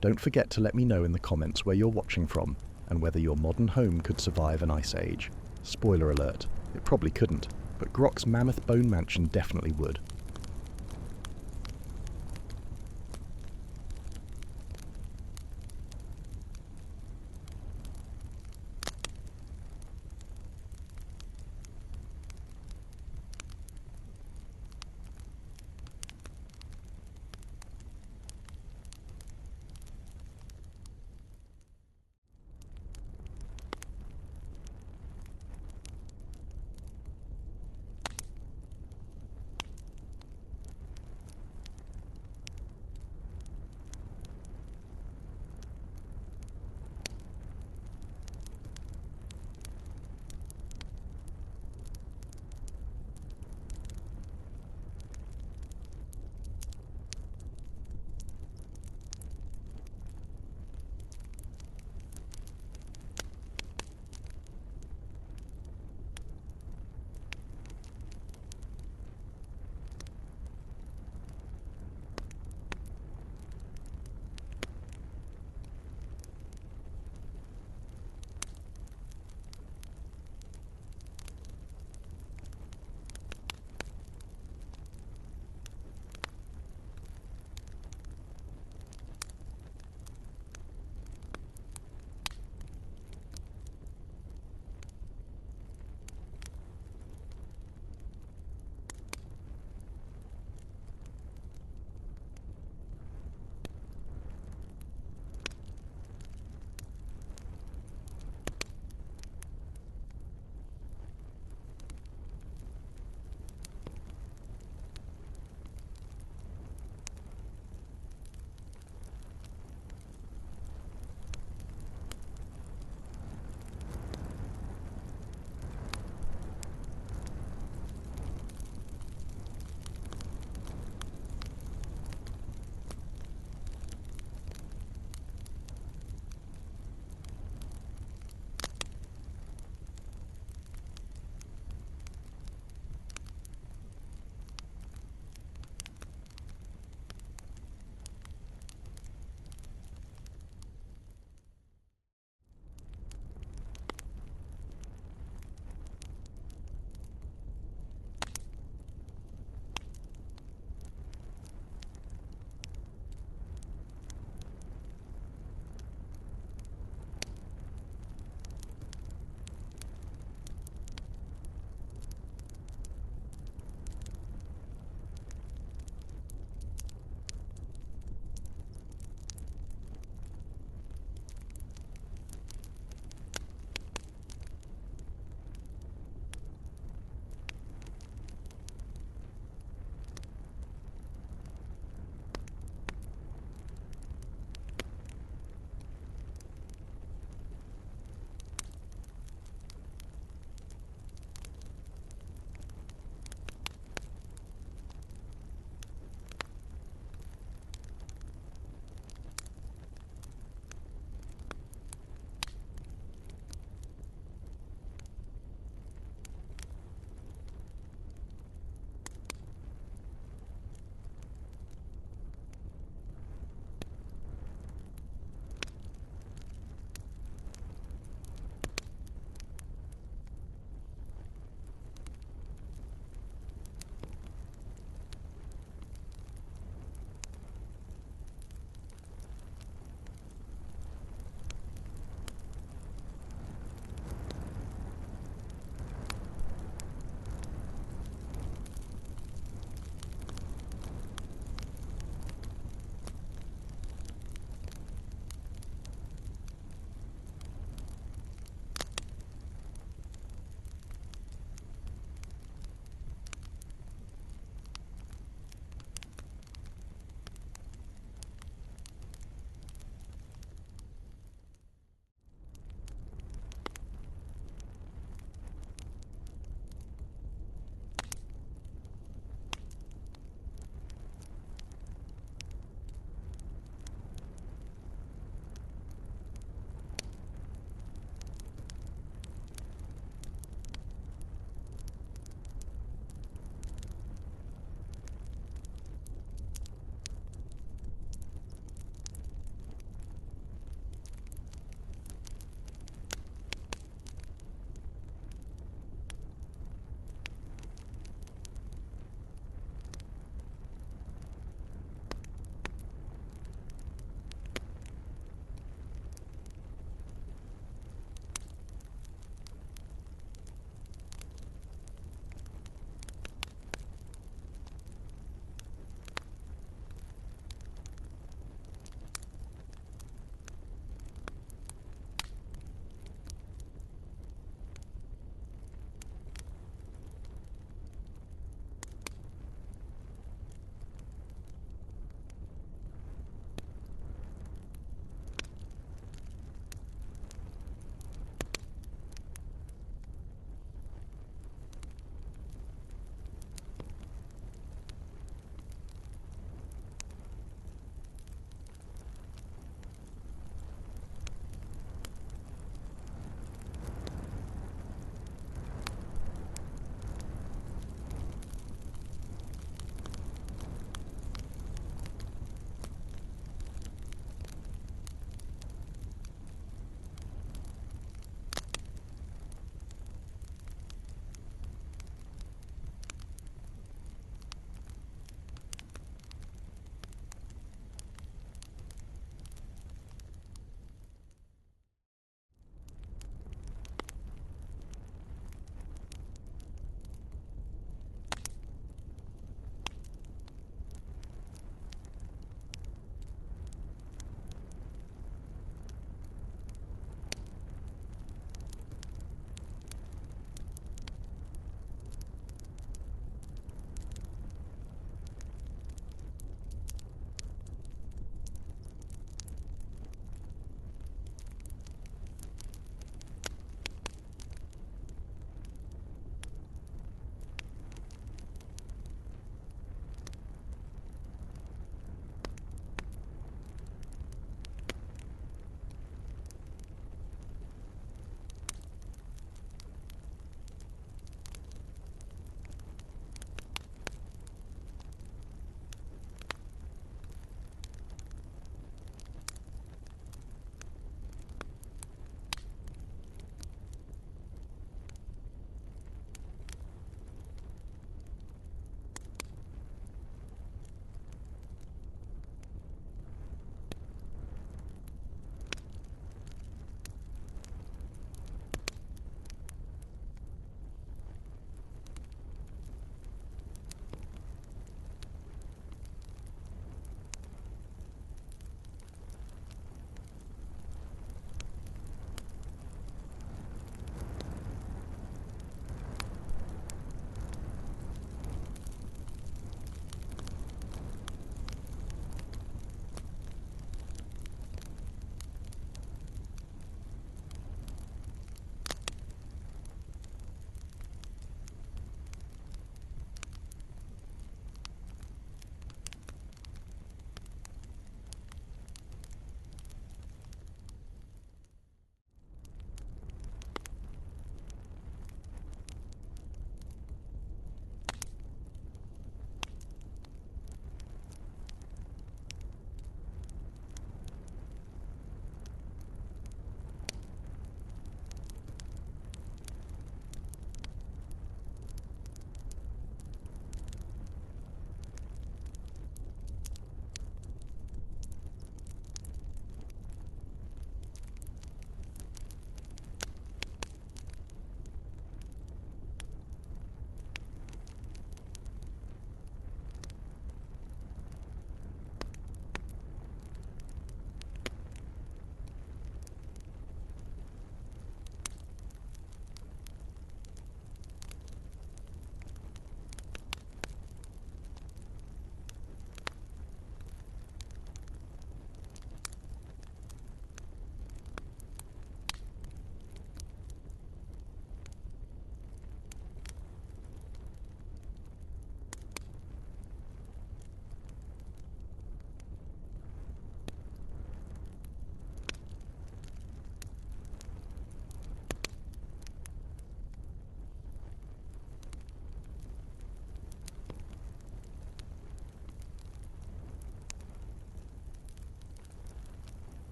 Don't forget to let me know in the comments where you're watching from and whether your modern home could survive an ice age. Spoiler alert, it probably couldn't, but Grok's mammoth bone mansion definitely would.